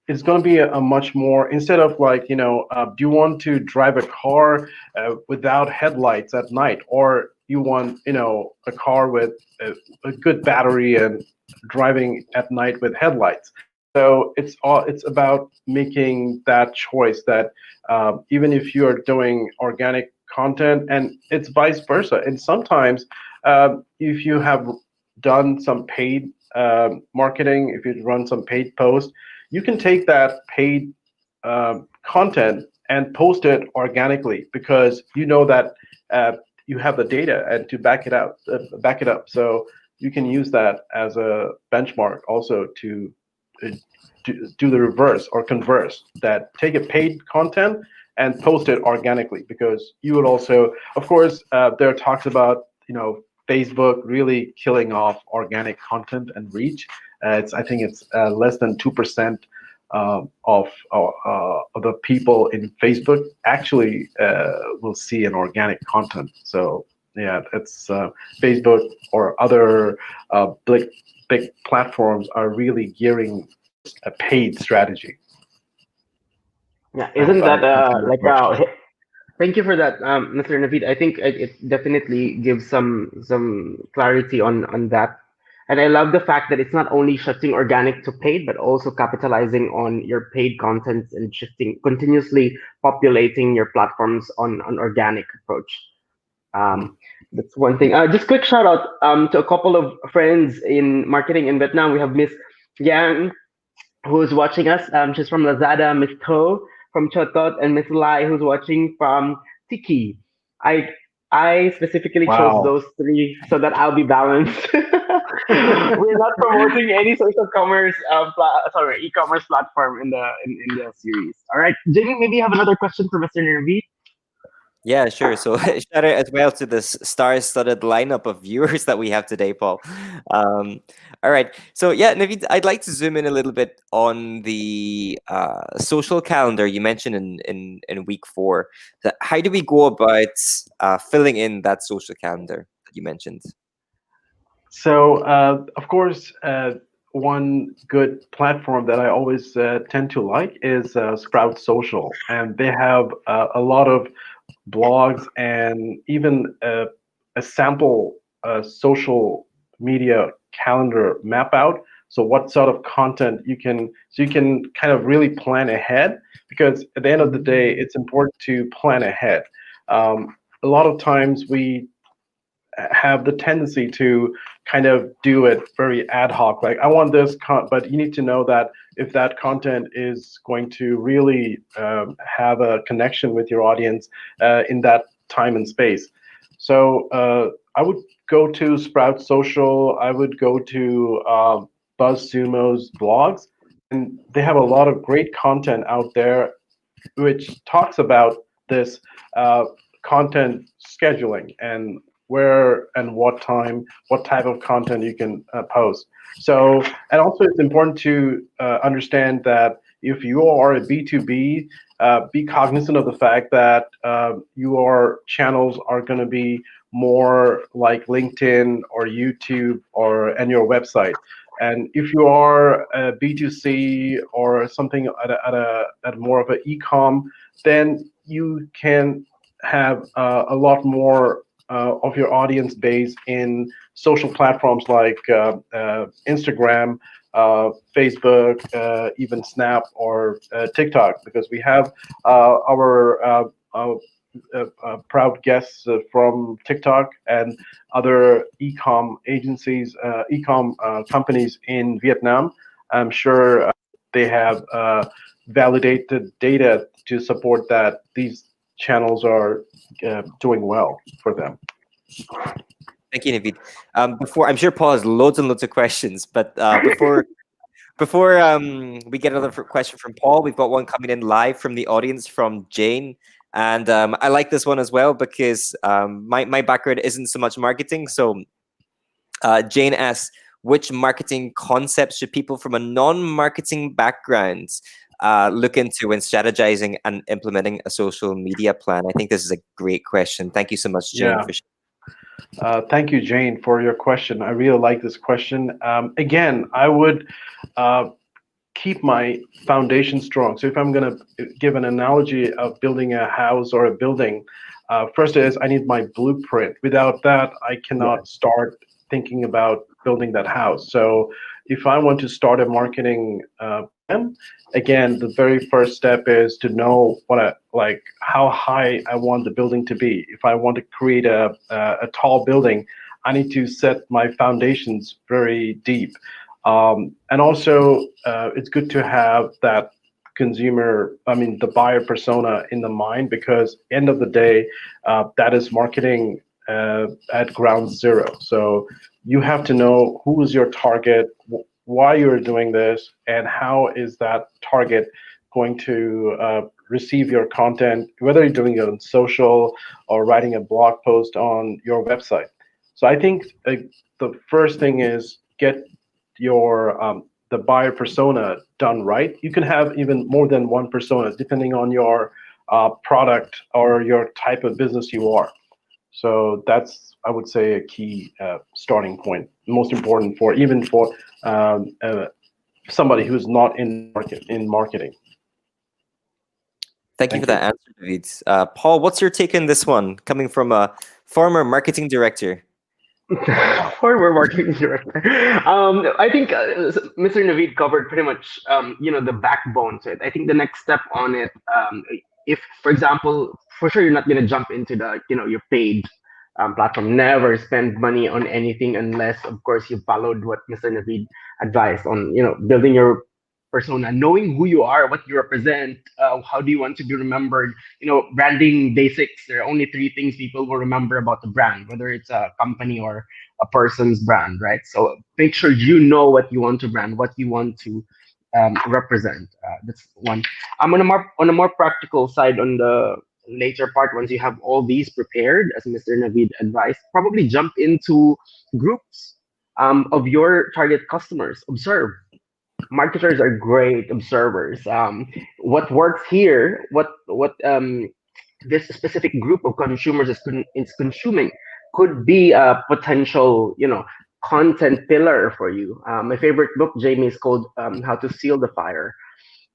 Speaker 3: It's going to be a much more, instead of like, do you want to drive a car without headlights at night, or you want a car with a good battery and driving at night with headlights. So it's about making that choice, that even if you are doing organic content, and it's vice versa. And sometimes if you have done some paid marketing, if you run some paid posts, you can take that paid content and post it organically, because you know that you have the data and to back it up. So you can use that as a benchmark also to do the reverse or converse, that take a paid content and post it organically, because you would also, of course, there are talks about Facebook really killing off organic content and reach. I think it's less than 2% of the people in Facebook actually will see an organic content. So yeah, it's Facebook or other big platforms are really gearing a paid strategy.
Speaker 2: Yeah, isn't that like Thank you for that, Mr. Navid. I think it definitely gives some clarity on that, and I love the fact that it's not only shifting organic to paid, but also capitalizing on your paid contents and shifting continuously populating your platforms on organic approach. Um, that's one thing. Just quick shout out to a couple of friends in marketing in Vietnam. We have Miss Yang who's watching us. She's from Lazada, Miss To from Chotot, and Miss Lai who's watching from Tiki. I I specifically chose
Speaker 3: Wow.
Speaker 2: those three so that I'll be balanced. We're not promoting any social commerce, e-commerce platform in the series. All right, Jamie, maybe you have another question for Mr. Nirvi.
Speaker 1: Yeah, sure. So shout out as well to this star-studded lineup of viewers that we have today, Paul. All right. So yeah, Naveed, I'd like to zoom in a little bit on the social calendar you mentioned in week 4. How do we go about filling in that social calendar that you mentioned?
Speaker 3: So, of course, one good platform that I always tend to like is Sprout Social, and they have a lot of blogs and even a sample social media calendar map out. So, what sort of content you can kind of really plan ahead, because at the end of the day, it's important to plan ahead. A lot of times we have the tendency to kind of do it very ad hoc. Like, I want this, but you need to know that if that content is going to really have a connection with your audience in that time and space. So I would go to Sprout Social. I would go to BuzzSumo's blogs, and they have a lot of great content out there which talks about this content scheduling and where and what time, what type of content you can post. So, and also it's important to understand that if you are a B2B, be cognizant of the fact that your channels are going to be more like LinkedIn or YouTube or and your website. And if you are a B2C or something at more of an e-com, then you can have a lot more of your audience base in social platforms like Instagram, Facebook, even Snap or TikTok, because we have our proud guests from TikTok and other e-com agencies, e-com companies in Vietnam. I'm sure they have validated data to support that these channels are doing well for them.
Speaker 1: Thank you, Naveed. Before I'm sure Paul has loads and loads of questions, but before we get another question from Paul, we've got one coming in live from the audience from Jane. And I like this one as well because my background isn't so much marketing. So Jane asks, which marketing concepts should people from a non-marketing background look into when strategizing and implementing a social media plan? I think this is a great question. Thank you so much, Jane,
Speaker 3: Yeah.
Speaker 1: for sharing.
Speaker 3: Thank you, Jane, for your question. I really like this question. Again, I would keep my foundation strong. So if I'm going to give an analogy of building a house or a building, first is I need my blueprint. Without that, I cannot start thinking about building that house. So if I want to start a marketing plan, again, the very first step is to know how high I want the building to be. If I want to create a tall building, I need to set my foundations very deep. And also, it's good to have that the buyer persona in the mind, because end of the day, that is marketing at ground zero. So you have to know who is your target, why you're doing this, and how is that target going to receive your content, whether you're doing it on social or writing a blog post on your website. So I think the first thing is get your the buyer persona done right. You can have even more than one persona depending on your product or your type of business you are. So that's, I would say, a key starting point, most important for even for somebody who's not in marketing.
Speaker 1: Thank you for that answer, David. Paul, what's your take on this one, coming from a former marketing director?
Speaker 2: Former marketing director. I think Mr. Naveed covered pretty much, the backbone to it. I think the next step on it, if, for example, for sure you're not going to jump into the, your paid platform. Never spend money on anything unless, of course, you followed what Mr. Naveed advised on, building your persona, knowing who you are, what you represent, how do you want to be remembered. Branding basics. There are only three things people will remember about the brand, whether it's a company or a person's brand, right? So make sure you know what you want to brand, what you want to represent. That's one. I'm on a more practical side, on the later part, once you have all these prepared, as Mr. Navid advised, probably jump into groups of your target customers. Observe. Marketers are great observers. What works here, what this specific group of consumers is consuming, could be a potential, content pillar for you. My favorite book, Jamie, is called How to Seal the Fire.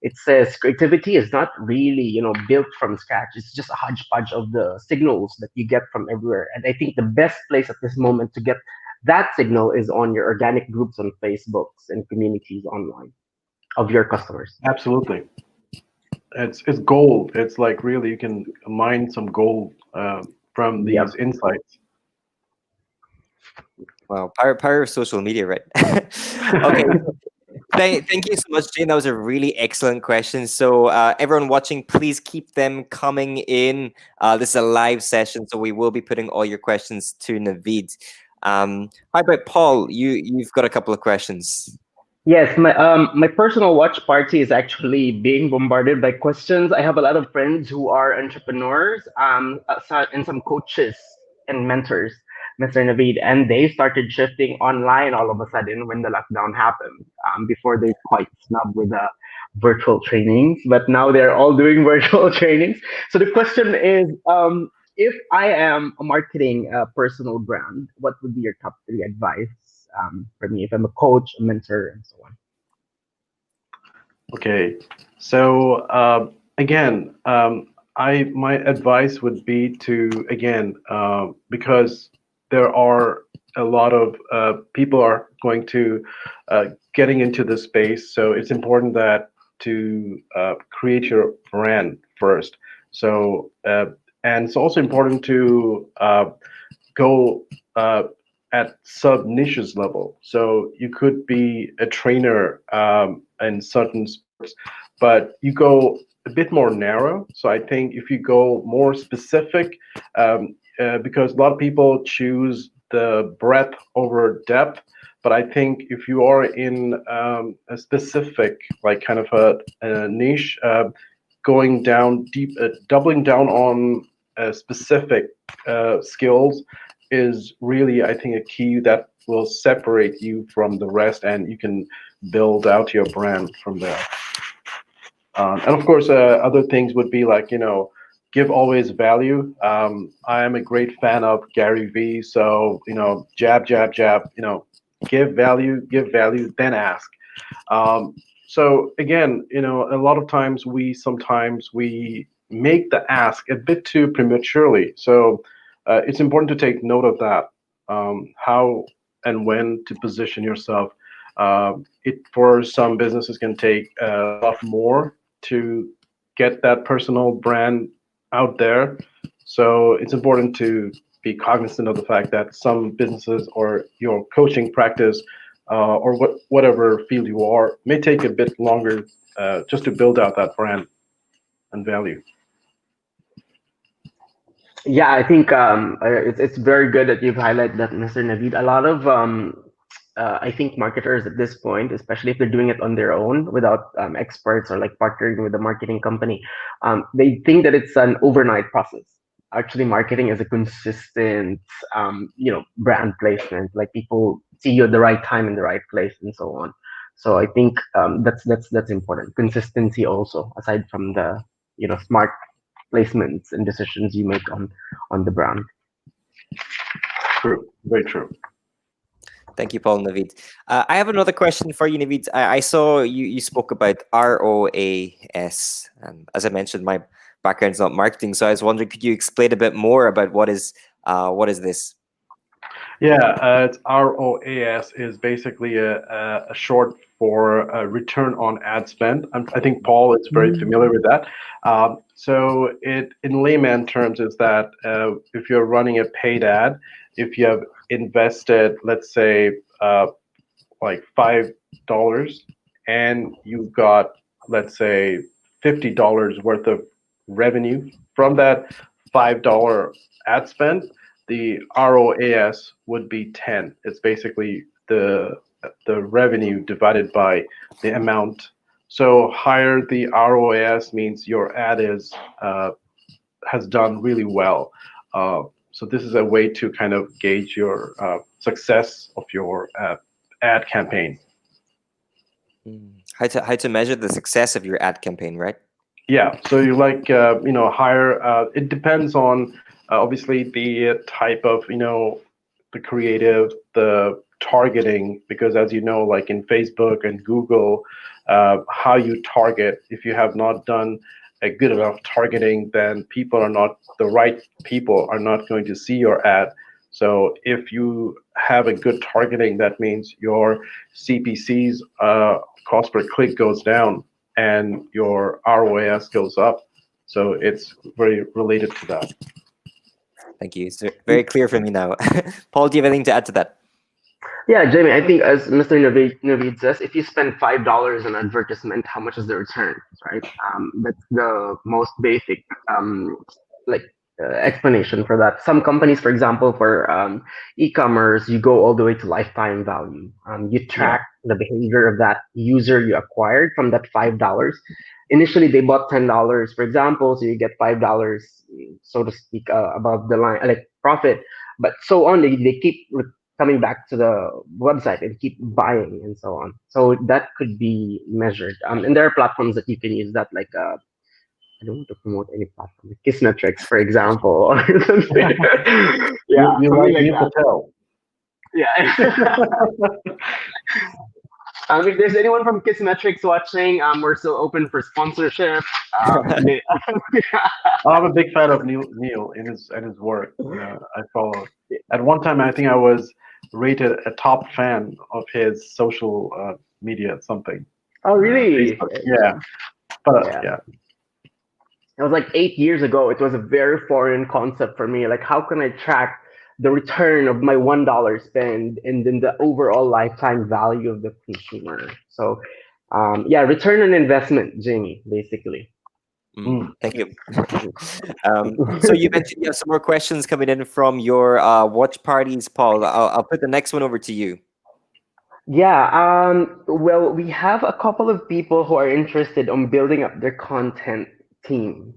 Speaker 2: It says creativity is not really, built from scratch. It's just a hodgepodge of the signals that you get from everywhere. And I think the best place at this moment to get that signal is on your organic groups on Facebooks and communities online of your customers.
Speaker 3: Absolutely. It's gold. It's like really you can mine some gold from
Speaker 2: Yep.
Speaker 3: these insights.
Speaker 1: Wow, power of social media, right? Okay. Thank you so much, Jane. That was a really excellent question. So, everyone watching, please keep them coming in. This is a live session, so we will be putting all your questions to Naveed. How about Paul? You've got a couple of questions.
Speaker 2: Yes, my personal watch party is actually being bombarded by questions. I have a lot of friends who are entrepreneurs, and some coaches and mentors, Mr. Naveed, and they started shifting online all of a sudden when the lockdown happened. Before they quite snubbed with the virtual trainings, but now they're all doing virtual trainings. So the question is, if I am marketing a personal brand, what would be your top three advice for me if I'm a coach, a mentor, and so on?
Speaker 3: Okay, so again, I my advice would be to again because there are a lot of people are going to getting into this space, so it's important that to create your brand first. So and it's also important to go at sub niches level. So you could be a trainer in certain sports, but you go a bit more narrow. So I think if you go more specific, because a lot of people choose the breadth over depth. But I think if you are in a specific, like kind of a niche, going down deep, doubling down on specific skills is really, I think, a key that will separate you from the rest, and you can build out your brand from there. And of course, other things would be like, give always value. I am a great fan of Gary Vee, so jab, jab, jab. Give value, then ask. So again, a lot of times we make the ask a bit too prematurely. So it's important to take note of that. How and when to position yourself. It for some businesses can take a lot more to get that personal brand out there. So it's important to be cognizant of the fact that some businesses or your coaching practice or whatever field you are may take a bit longer just to build out that brand and value.
Speaker 2: Yeah, I think it's very good that you've highlighted that, Mr. Navid. A lot of I think marketers at this point, especially if they're doing it on their own without experts or like partnering with a marketing company, they think that it's an overnight process. Actually, marketing is a consistent, brand placement. Like people see you at the right time in the right place and so on. So I think that's important. Consistency also, aside from the smart placements and decisions you make on the brand.
Speaker 3: True, very true.
Speaker 1: Thank you, Paul and Naveed. I have another question for you, Naveed. I saw you spoke about ROAS, and as I mentioned, background's not marketing. So I was wondering, could you explain a bit more about what is this?
Speaker 3: Yeah, it's ROAS is basically a short for return on ad spend. I think Paul is very familiar with that. So it, in layman terms, is that if you're running a paid ad, if you have invested, let's say, like $5, and you've got, let's say, $50 worth of revenue from that $5 ad spend, the ROAS would be 10. It's basically the revenue divided by the amount. So higher the ROAS means your ad is has done really well. So this is a way to kind of gauge your success of your ad campaign.
Speaker 1: How to measure the success of your ad campaign, right?
Speaker 3: Yeah, so you like higher. It depends on obviously the type of the creative, the targeting, because as you know, like in Facebook and Google, how you target. If you have not done a good enough targeting, then the right people are not going to see your ad. So if you have a good targeting, that means your CPCs, cost per click, goes down and your ROAS goes up. So it's very related to that.
Speaker 1: Thank you. It's very clear for me now. Paul, do you have anything to add to that?
Speaker 2: Yeah, Jamie, I think as Mr. Naveed says, if you spend $5 on advertisement, how much is the return, right? That's the most basic like explanation for that. Some companies, for example, for e-commerce, you go all the way to lifetime value. You
Speaker 3: Yeah.
Speaker 2: track the behavior of that user you acquired from that $5. Initially, they bought $10, for example, so you get $5, so to speak, above the line, like profit. But so on, they keep coming back to the website and keep buying and so on. So that could be measured. And there are platforms that you can use that, like I don't want to promote any platform, like Kissmetrics, for example, or something. Yeah,
Speaker 3: You
Speaker 2: something
Speaker 3: like
Speaker 2: like
Speaker 3: Neil
Speaker 2: that.
Speaker 3: Patel.
Speaker 2: Yeah. If there's anyone from Kissmetrics watching, we're still open for sponsorship. They-
Speaker 3: I'm a big fan of Neil in his work. I follow. At one time, I think I was rated a top fan of his social media something.
Speaker 2: oh, really?
Speaker 3: Facebook. Yeah, but
Speaker 2: Yeah.
Speaker 3: yeah.
Speaker 2: It was like 8 years ago. It was a very foreign concept for me. Like, how can I track the return of my $1 spend and then the overall lifetime value of the consumer? So, yeah, return on investment, Jamie, basically.
Speaker 1: Thank you. So you mentioned you have some more questions coming in from your watch parties, Paul. I'll put the next one over to you.
Speaker 2: Yeah, well, we have a couple of people who are interested on building up their content team.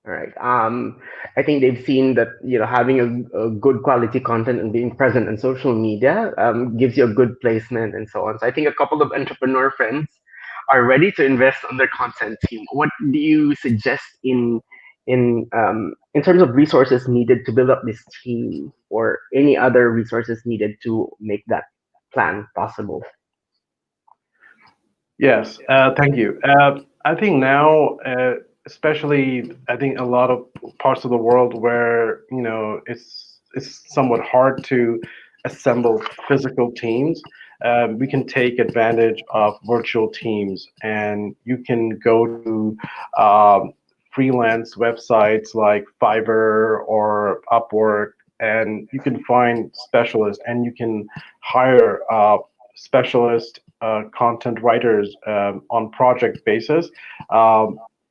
Speaker 2: All right. I think they've seen that having a good quality content and being present on social media gives you a good placement and so on. So I think a couple of entrepreneur friends are ready to invest on their content team. What do you suggest in terms of resources needed to build up this team, or any other resources needed to make that plan possible?
Speaker 3: Yes, thank you. I think now, especially, I think a lot of parts of the world where it's somewhat hard to assemble physical teams. We can take advantage of virtual teams, and you can go to freelance websites like Fiverr or Upwork, and you can find specialists, and you can hire specialist content writers on project basis.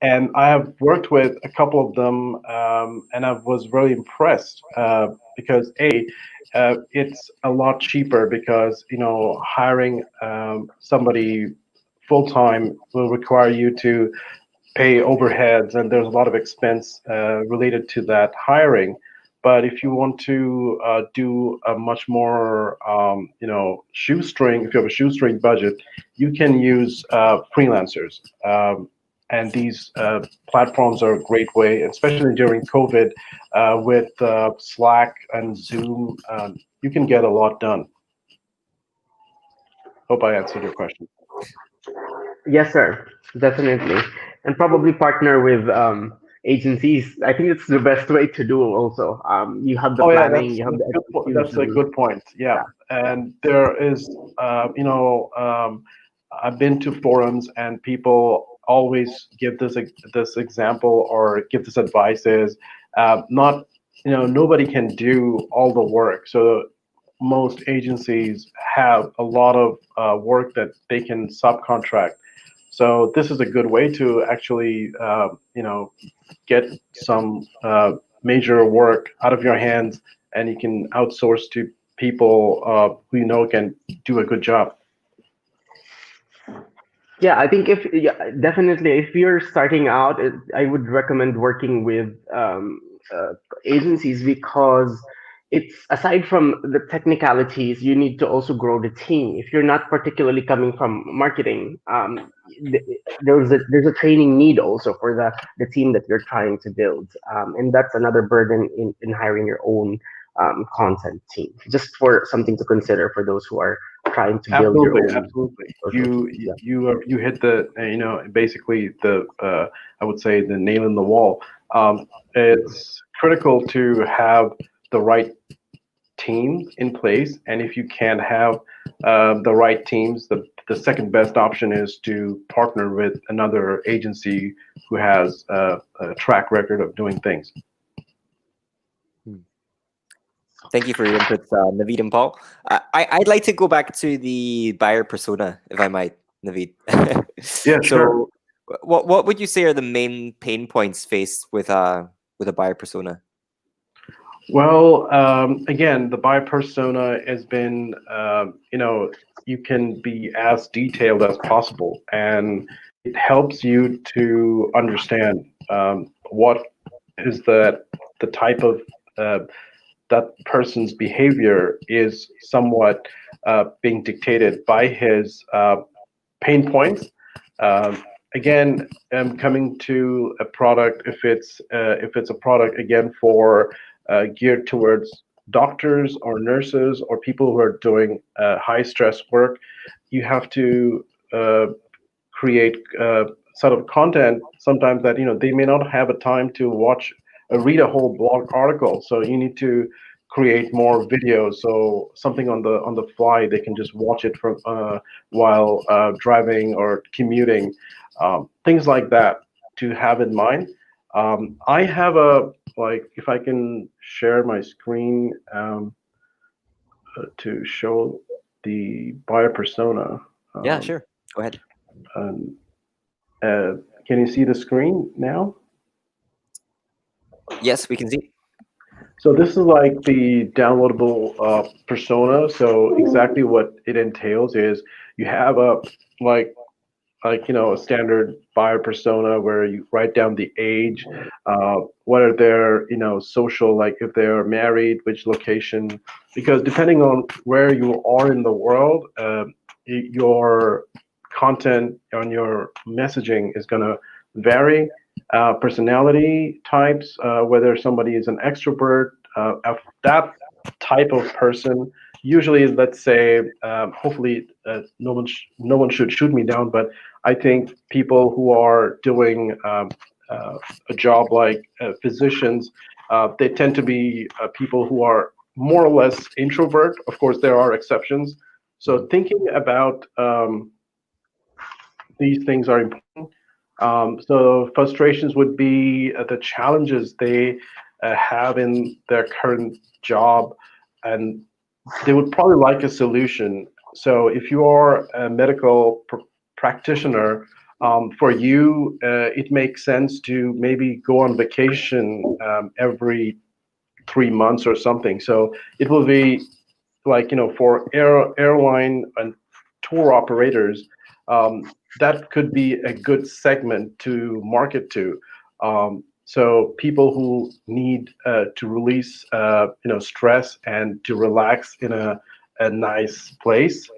Speaker 3: And I have worked with a couple of them, and I was really impressed because it's a lot cheaper because hiring somebody full time will require you to pay overheads, and there's a lot of expense related to that hiring. But if you want to do a much more, shoestring, if you have a shoestring budget, you can use freelancers. And these platforms are a great way, especially during COVID, with Slack and Zoom. You can get a lot done. Hope I answered your question.
Speaker 2: Yes, sir. Definitely, and probably partner with agencies. I think it's the best way to do. Also, you have the
Speaker 3: Oh yeah,
Speaker 2: planning, you have the
Speaker 3: that's a
Speaker 2: execution.
Speaker 3: good point. Yeah,
Speaker 2: Yeah, yeah.
Speaker 3: and there is, I've been to forums and people always give this example or give this advice is, not, nobody can do all the work. So most agencies have a lot of work that they can subcontract. So this is a good way to actually, get some major work out of your hands, and you can outsource to people who you know can do a good job.
Speaker 2: Yeah, I think if yeah, definitely if you're starting out, I would recommend working with uh, agencies because it's aside from the technicalities, you need to also grow the team. If you're not particularly coming from marketing, there's a training need also for the team that you're trying to build, and that's another burden in hiring your own content team. Just for something to consider for those who are trying to build your
Speaker 3: Absolutely,
Speaker 2: own
Speaker 3: absolutely.
Speaker 2: social
Speaker 3: You
Speaker 2: teams.
Speaker 3: you you, you hit the basically the I would say the nail in the wall. It's critical to have the right team in place, and if you can't have the right teams, the second best option is to partner with another agency who has a track record of doing things.
Speaker 1: Hmm. Thank you for your inputs, Naveed and Paul. I'd like to go back to the buyer persona, if I might, Naveed.
Speaker 3: Yeah, sure.
Speaker 1: So, what would you say are the main pain points faced with a buyer persona?
Speaker 3: Well, again, the buyer persona has been, you can be as detailed as possible, and it helps you to understand what is the type of that person's behavior is somewhat being dictated by his pain points. Again, coming to a product, if it's a product again for geared towards doctors or nurses or people who are doing high stress work, you have to create sort of content sometimes that they may not have a time to watch read a whole blog article, so you need to create more videos, so something on the fly they can just watch it from while driving or commuting, things like that to have in mind. I have a, like, if I can share my screen to show the buyer persona.
Speaker 1: Yeah,
Speaker 3: um,
Speaker 1: sure. Go ahead.
Speaker 3: um, Uh, can you see the screen now?
Speaker 1: Yes, we can see.
Speaker 3: So this is like the downloadable persona. So exactly what it entails is you have a like a standard buyer persona where you write down the age, what are their social, like if they're married, which location, because depending on where you are in the world, your content on your messaging is going to vary. Personality types, whether somebody is an extrovert, that type of person usually, let's say, hopefully no one should shoot me down, but I think people who are doing a job like physicians, they tend to be people who are more or less introvert. Of course, there are exceptions. So
Speaker 1: Mhm.
Speaker 3: thinking about these things are important. So frustrations would be the challenges they have in their current job, and they would probably like a solution. So if you are a medical practitioner, for you, it makes sense to maybe go on vacation every 3 months or something. So it will be like, for airline and tour operators, that could be a good segment to market to. So people who need to release stress and to relax in a nice place,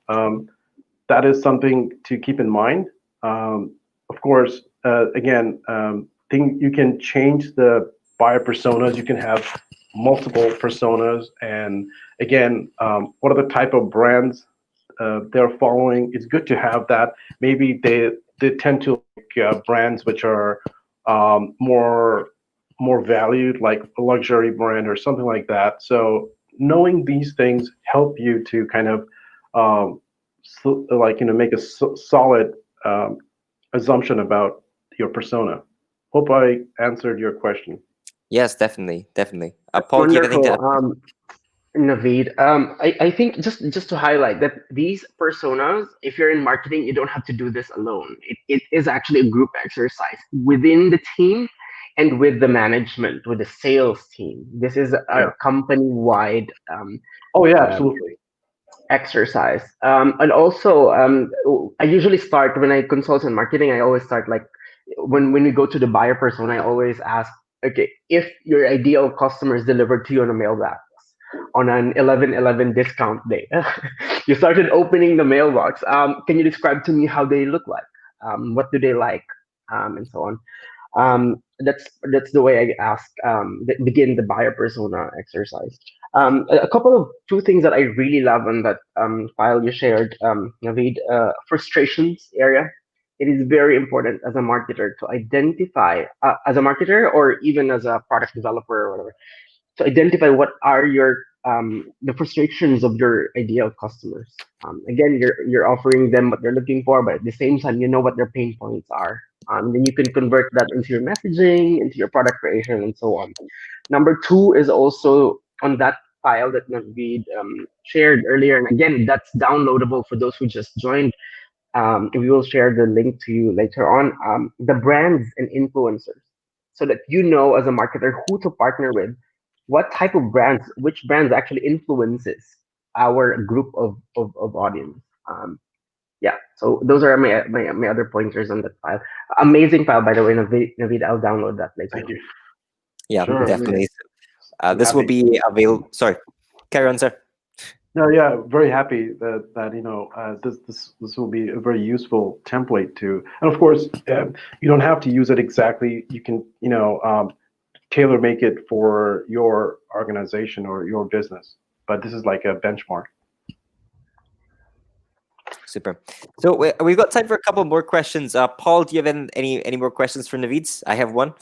Speaker 3: that is something to keep in mind. Of course, again, think you can change the buyer personas. You can have multiple personas, and again, what are the type of brands they're following? It's good to have that. Maybe they tend to like brands which are more valued, like a luxury brand or something like that. So knowing these things help you to kind of like make a solid assumption about your persona. Hope I answered your question.
Speaker 1: Yes, definitely, definitely. Paul, do you have anything to
Speaker 2: Wonderful.
Speaker 1: add?
Speaker 2: Naveed, I think just to highlight that these personas, if you're in marketing, you don't have to do this alone. It is actually a group exercise within the team and with the management, with the sales team. This is a
Speaker 3: Yeah.
Speaker 2: company-wide
Speaker 3: Oh yeah,
Speaker 2: uh,
Speaker 3: absolutely.
Speaker 2: exercise. And also, I usually start when I consult in marketing. I always start like when we go to the buyer persona. I always ask, okay, if your ideal customer is delivered to you on a mailbox on an 11/11 discount day, you started opening the mailbox. Can you describe to me how they look like? What do they like? And so on. That's the way I ask begin the buyer persona exercise. A couple of two things that I really love on that file you shared, Naveed, frustrations area. It is very important as a marketer to identify, as a marketer or even as a product developer or whatever, to identify what are your the frustrations of your ideal customers. Again, you're offering them what they're looking for, but at the same time, you know what their pain points are. Then you can convert that into your messaging, into your product creation, and so on. Number two is also on that file that Naveed shared earlier, and again, that's downloadable for those who just joined. We will share the link to you later on. The brands and influencers, so that you know as a marketer who to partner with, what type of brands, which brands actually influences our group of audience. Yeah, so those are my other pointers on that file. Amazing file, by the way, Navid. I'll download that later
Speaker 3: Thank
Speaker 2: on.
Speaker 3: you.
Speaker 1: Yeah,
Speaker 3: Sure.
Speaker 1: definitely.
Speaker 3: I'm
Speaker 1: This will
Speaker 3: happy.
Speaker 1: be available. Sorry, carry on, sir.
Speaker 3: No, yeah, very happy that this will be a very useful template to, and of course, you don't have to use it exactly. You can tailor make it for your organization or your business. But this is like a benchmark.
Speaker 1: Super. So we've got time for a couple more questions. Paul, do you have any more questions for Naveeds? I have one.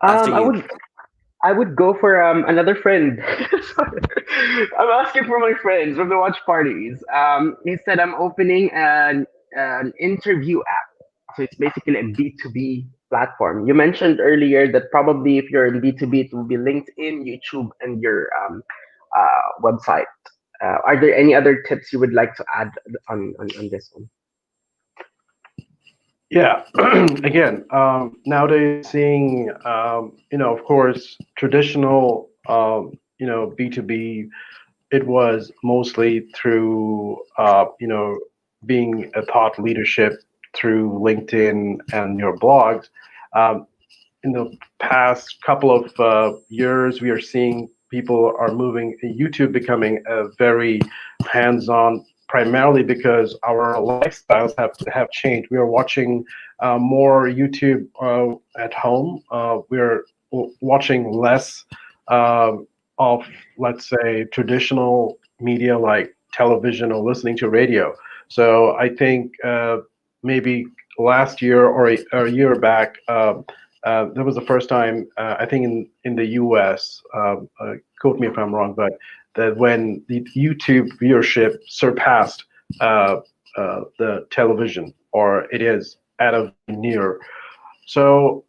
Speaker 1: After
Speaker 2: I
Speaker 1: you.
Speaker 2: would go for another friend. I'm asking for my friends from the watch parties. He said I'm opening an interview app. So it's basically a B2B platform. You mentioned earlier that probably if you're in B2B, it will be LinkedIn, YouTube, and your website. Are there any other tips you would like to add on this one?
Speaker 3: Yeah. Again, nowadays seeing, of course, traditional, B2B, it was mostly through, being a thought leadership through LinkedIn and your blogs. Um, in the past couple of years, we are seeing people are moving, YouTube becoming a very hands-on, primarily because our lifestyles have changed. We are watching more YouTube at home. We're watching less of, let's say, traditional media like television or listening to radio. So I think maybe last year or a year back, that was the first time I think in the U.S. Quote me if I'm wrong, but that when the YouTube viewership surpassed the television, or it is at a near. So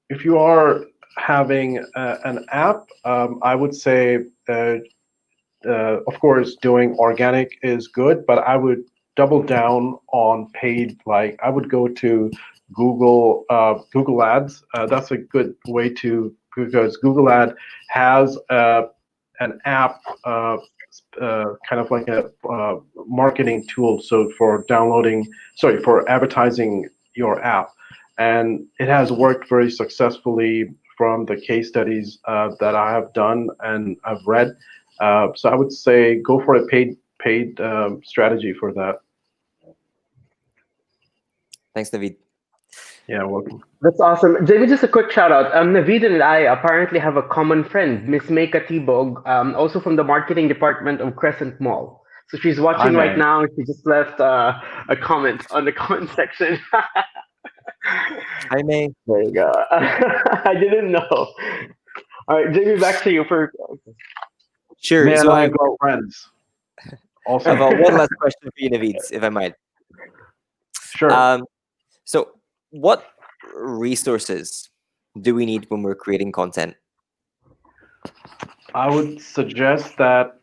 Speaker 3: if you are having an app, I would say, of course, doing organic is good, but I would double down on paid. Like I would go to Google Ads. That's a good way to, because Google Ad has an app, kind of like a marketing tool. So for for advertising your app, and it has worked very successfully from the case studies that I have done and I've read. So I would say go for a paid strategy for that.
Speaker 1: Thanks, Naveed.
Speaker 3: Yeah, welcome.
Speaker 2: That's awesome. Jamie, just a quick shout out. Navid and I apparently have a common friend, Miss May Katibog, also from the marketing department of Crescent Mall. So she's
Speaker 3: Hi,
Speaker 2: watching right
Speaker 3: May.
Speaker 2: now. She just left a comment on the comment section.
Speaker 1: Jaime.
Speaker 2: There you go. I didn't know. All right, Jamie, back to you for.
Speaker 1: Sure.
Speaker 3: Me
Speaker 1: So
Speaker 3: and I are friends.
Speaker 1: I've
Speaker 3: Also,
Speaker 1: one last question for you, Naveed, if I might.
Speaker 3: sure.
Speaker 1: Um, so, what resources do we need when we're creating content?
Speaker 3: I would suggest that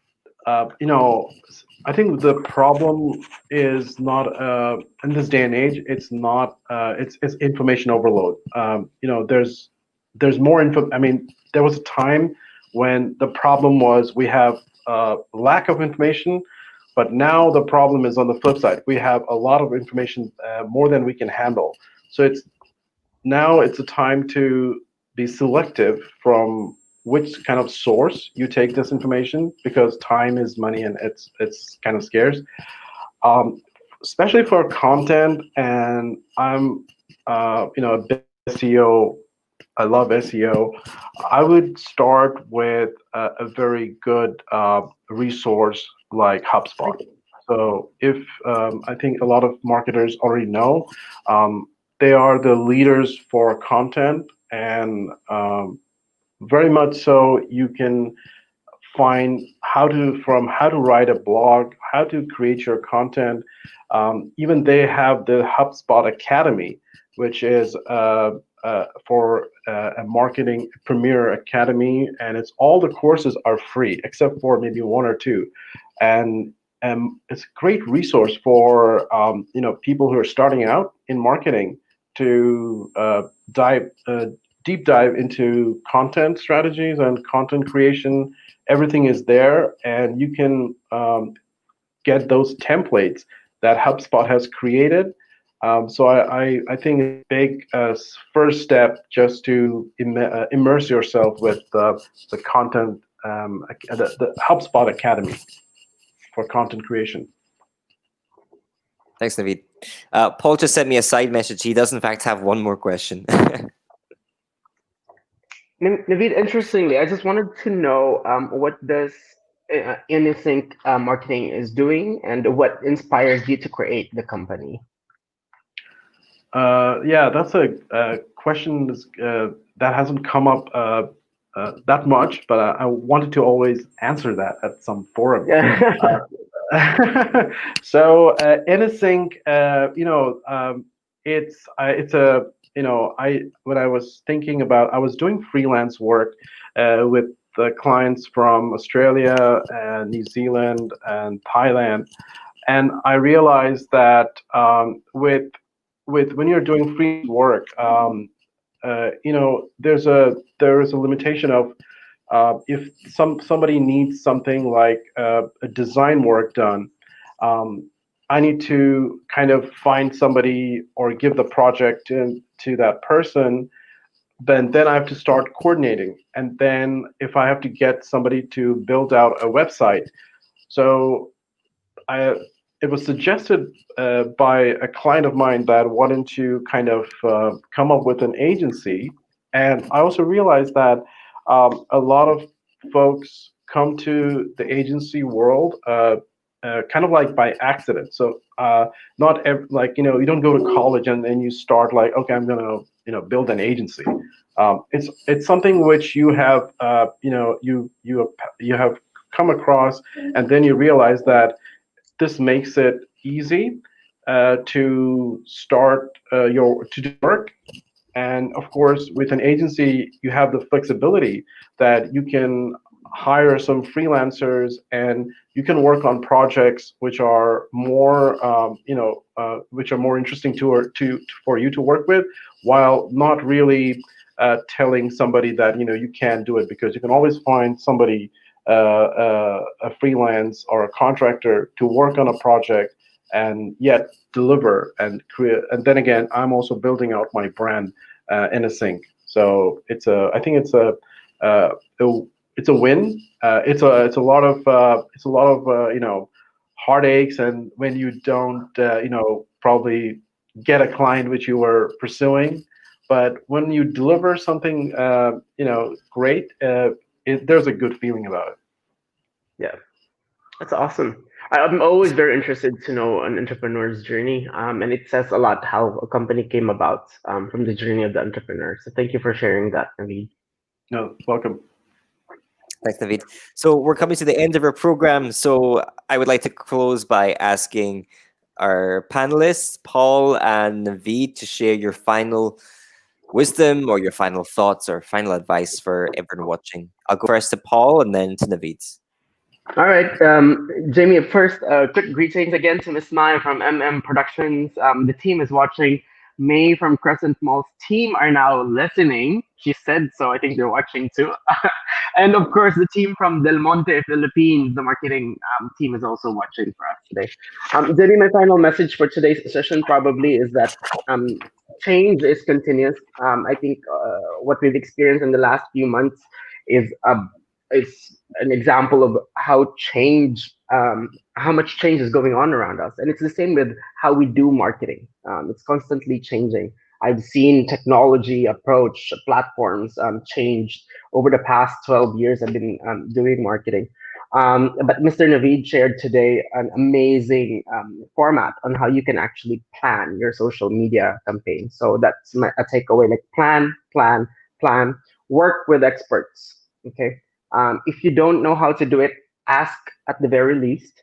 Speaker 3: I think the problem is not in this day and age. It's not. It's information overload. There's more info. I mean, there was a time when the problem was we have lack of information, but now the problem is on the flip side. We have a lot of information, more than we can handle. So it's a time to be selective from which kind of source you take this information, because time is money and it's kind of scarce, um, especially for content. And I'm a big SEO. I love SEO. I would start with a very good resource like HubSpot. So if I think a lot of marketers already know, they are the leaders for content, and very much so. You can find how to write a blog, how to create your content. Even they have the HubSpot Academy, which is for a marketing premier academy, and it's all the courses are free except for maybe one or two, and it's a great resource for people who are starting out in marketing to dive deep dive into content strategies and content creation. Everything is there, and you can get those templates that HubSpot has created. So I think it's a big first step just to immerse yourself with the content, the HubSpot Academy for content creation.
Speaker 1: Thanks, Naveed. Paul just sent me a side message. He does, in fact, have one more question.
Speaker 2: Naveed, interestingly, I just wanted to know what does Anything marketing is doing, and what inspired you to create the company.
Speaker 3: Yeah, that's a question that hasn't come up that much, but I wanted to always answer that at some forum. So Anything, it's a I when I was thinking about, I was doing freelance work with the clients from Australia, New Zealand, and Thailand, and I realized that with when you're doing freelance work, there is a limitation of if somebody needs something like a design work done, um, I need to kind of find somebody or give the project to that person. Then I have to start coordinating, and then if I have to get somebody to build out a website, so I it was suggested by a client of mine that wanted to kind of come up with an agency, and I also realized that a lot of folks come to the agency world kind of like by accident. So like you don't go to college and then you start like, okay, I'm gonna build an agency. It's something which you have you have come across, and then you realize that this makes it easy to start your to do work. And of course, with an agency, you have the flexibility that you can hire some freelancers, and you can work on projects which are more which are more interesting to for you to work with, while not really telling somebody that you can't do it, because you can always find somebody, a freelance or a contractor, to work on a project and yet deliver and create. And then again, I'm also building out my brand in a sync. So I think uh, it's a win. It's a lot of heartaches, and when you don't probably get a client which you were pursuing, but when you deliver something great, there's a good feeling about it.
Speaker 2: Yeah, that's awesome. I'm always very interested to know an entrepreneur's journey, and it says a lot how a company came about from the journey of the entrepreneur. So thank you for sharing that, Naveed.
Speaker 3: No, welcome.
Speaker 1: Thanks, David. So we're coming to the end of our program. So I would like to close by asking our panelists, Paul and Naveed, to share your final wisdom or your final thoughts or final advice for everyone watching. I'll go first to Paul and then to Naveed.
Speaker 2: All right, Jamie. First, quick greetings again to Miss Maya from Productions. The team is watching. May from Crescent Mall's team are now listening. She said so. I think they're watching too. And of course, the team from Del Monte, Philippines, the marketing team is also watching for us today. Jamie, my final message for today's session probably is that um, change is continuous. I think what we've experienced in the last few months is is an example of how much change is going on around us, and it's the same with how we do marketing. It's constantly changing. I've seen technology approach platforms changed over the past 12 years. I've been doing marketing. But Mr. Naveed shared today an amazing format on how you can actually plan your social media campaign. So that's a takeaway: like plan, work with experts. Okay, if you don't know how to do it, ask at the very least.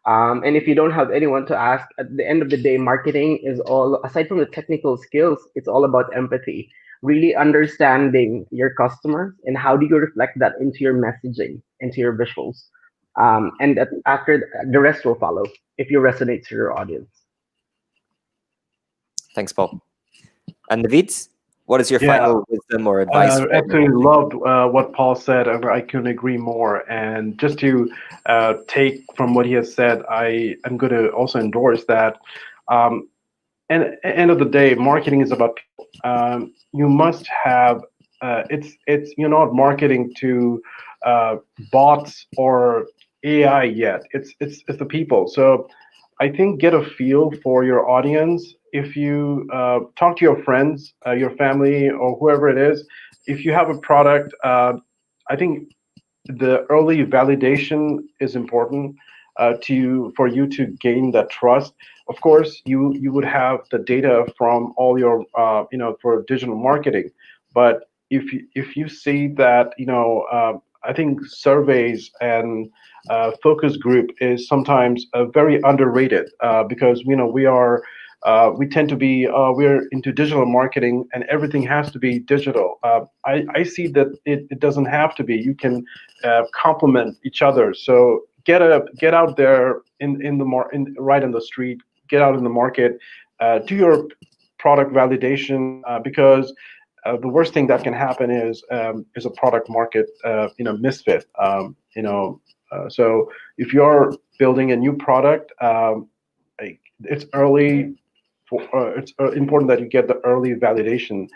Speaker 2: And if you don't have anyone to ask, at the end of the day, marketing is all, aside from the technical skills, it's all about empathy, really understanding your customer and how do you reflect that into your messaging, into your visuals. And that after the rest will follow if you resonate to your audience.
Speaker 1: Thanks, Paul. And Naveed, what is your
Speaker 3: Yeah,
Speaker 1: final wisdom or advice for everyone
Speaker 3: actually
Speaker 1: watching?
Speaker 3: loved what Paul said. I couldn't agree more. And just to take from what he has said, I am going to also endorse that. Um, and at the end of the day, marketing is about people. You must have. It's you're not marketing to bots or AI yet. It's the people. So I think get a feel for your audience. If you talk to your friends, your family, or whoever it is, if you have a product, I think the early validation is important for you to gain that trust. Of course, you would have the data from all your for digital marketing, but if you see that I think surveys and focus group is sometimes very underrated because we tend to be we're into digital marketing and everything has to be digital. I see that it doesn't have to be. You can complement each other. So get out there right in the street, get out in the market, do your product validation because the worst thing that can happen is a product market misfit. So if you're building a new product, it's early it's important that you get the early validation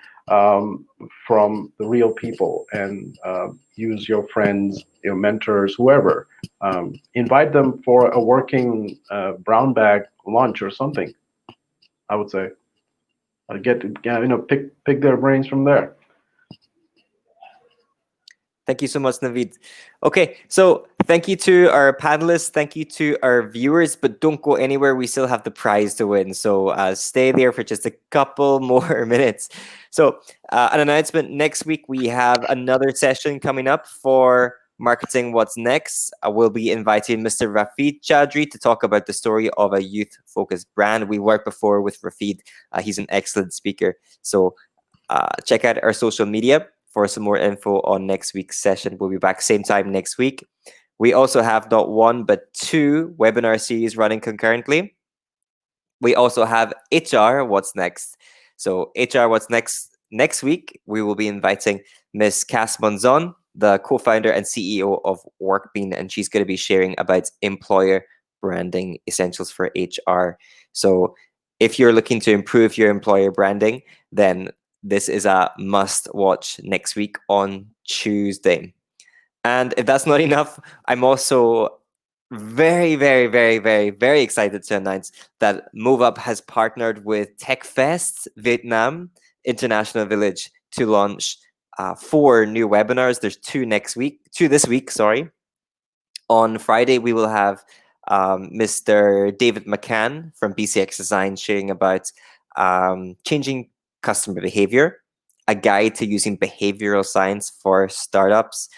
Speaker 3: from the real people and use your friends, your mentors, whoever. Invite them for a working brown bag lunch or something. I would say pick their brains from there.
Speaker 1: Thank you so much, Naveed. Okay, so thank you to our panelists. Thank you to our viewers, but don't go anywhere. We still have the prize to win. So stay there for just a couple more minutes. So an announcement, next week we have another session coming up for Marketing What's Next. I will be inviting Mr. Rafid Chadri to talk about the story of a youth-focused brand. We worked before with Rafid. He's an excellent speaker. So check out our social media for some more info on next week's session. We'll be back same time next week. We also have not one, but two webinar series running concurrently. We also have HR What's Next. So HR What's next week, we will be inviting Miss Cass Monzon, the co-founder and CEO of Workbean, and she's going to be sharing about employer branding essentials for HR. So if you're looking to improve your employer branding, then this is a must watch next week on Tuesday. And if that's not enough, I'm also very, very, very, very, very excited to announce that MoveUp has partnered with TechFest Vietnam International Village to launch 4 new webinars. There's 2 this week, sorry. On Friday, we will have Mr. David McCann from BCX Design sharing about changing customer behavior, a guide to using behavioral science for startups.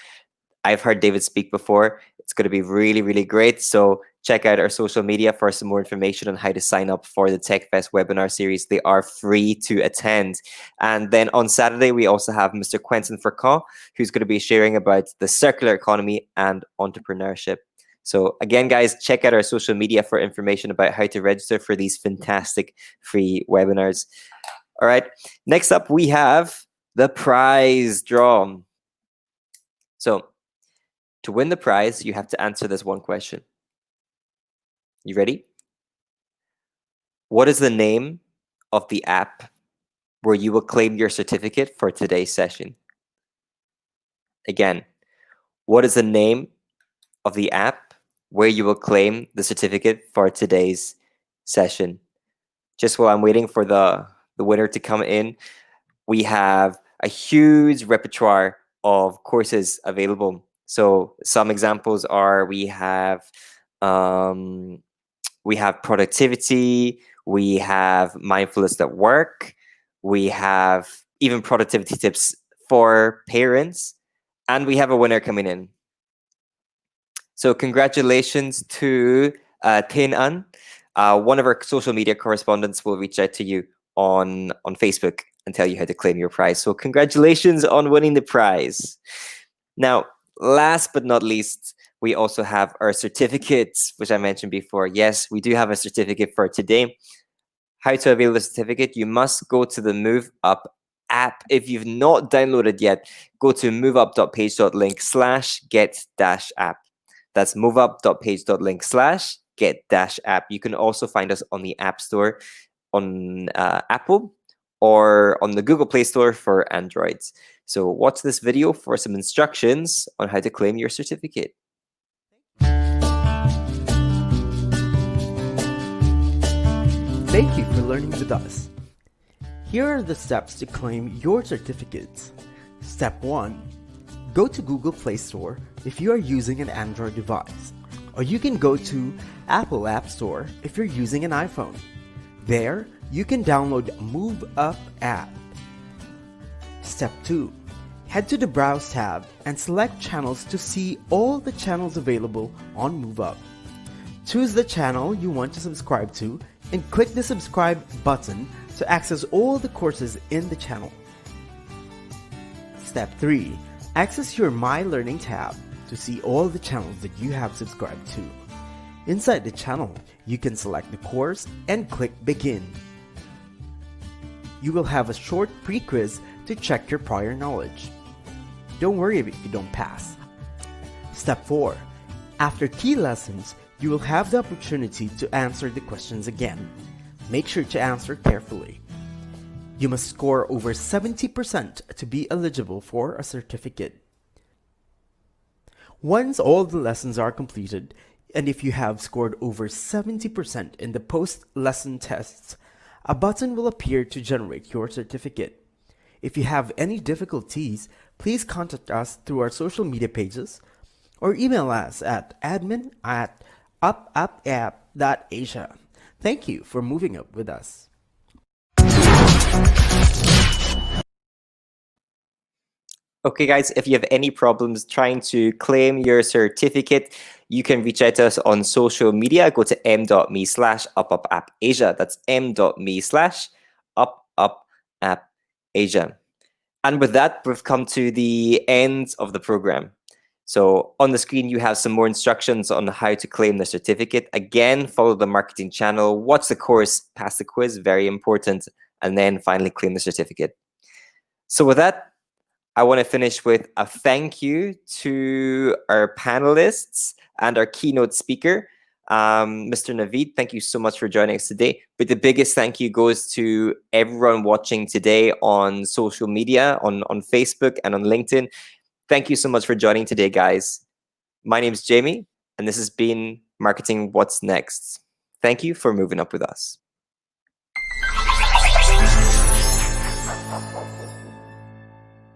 Speaker 1: I've heard David speak before. It's going to be really, really great. So check out our social media for some more information on how to sign up for the TechFest webinar series. They are free to attend. And then on Saturday, we also have Mr. Quentin Furcon, who's going to be sharing about the circular economy and entrepreneurship. So again, guys, check out our social media for information about how to register for these fantastic free webinars. All right. Next up, we have the prize draw. So to win the prize, you have to answer this one question. You ready? What is the name of the app where you will claim your certificate for today's session? Again, what is the name of the app where you will claim the certificate for today's session? Just while I'm waiting for the winner to come in, we have a huge repertoire of courses available. So some examples are we have productivity, we have mindfulness at work, we have even productivity tips for parents, and we have a winner coming in. So congratulations to Tin An. One of our social media correspondents will reach out to you on Facebook and tell you how to claim your prize. So congratulations on winning the prize. Now, last but not least, we also have our certificates, which I mentioned before. Yes, we do have a certificate for today. How to avail the certificate? You must go to the MoveUp app. If you've not downloaded yet, go to MoveUp.page.link/get-app. That's MoveUp.page.link/get-app. You can also find us on the App Store on Apple or on the Google Play Store for Androids. So watch this video for some instructions on how to claim your certificate.
Speaker 4: Thank you for learning with us. Here are the steps to claim your certificates. Step 1. Go to Google Play Store if you are using an Android device, or you can go to Apple App Store if you're using an iPhone. There, you can download MoveUp.app. Step 2. Head to the Browse tab and select Channels to see all the channels available on MoveUp. Choose the channel you want to subscribe to and click the subscribe button to access all the courses in the channel. Step 3. Access your My Learning tab to see all the channels that you have subscribed to. Inside the channel, you can select the course and click Begin. You will have a short pre-quiz to check your prior knowledge. Don't worry if you don't pass. Step 4. After key lessons, you will have the opportunity to answer the questions again. Make sure to answer carefully. You must score over 70% to be eligible for a certificate. Once all the lessons are completed, and if you have scored over 70% in the post-lesson tests, a button will appear to generate your certificate. If you have any difficulties, please contact us through our social media pages or email us at admin@MoveUp.app.asia. Thank you for moving up with us.
Speaker 1: Okay, guys, if you have any problems trying to claim your certificate, you can reach out to us on social media. Go to m.me/UpUpAppAsia. That's m.me/UpUpAppAsia. And with that, we've come to the end of the program. So on the screen, you have some more instructions on how to claim the certificate. Again, follow the marketing channel, watch the course, pass the quiz, very important, and then finally claim the certificate. So with that, I want to finish with a thank you to our panelists and our keynote speaker, Mr. Naveed. Thank you so much for joining us today. But the biggest thank you goes to everyone watching today on social media, on Facebook and on LinkedIn. Thank you so much for joining today, guys. My name is Jamie, and this has been Marketing What's Next. Thank you for moving up with us.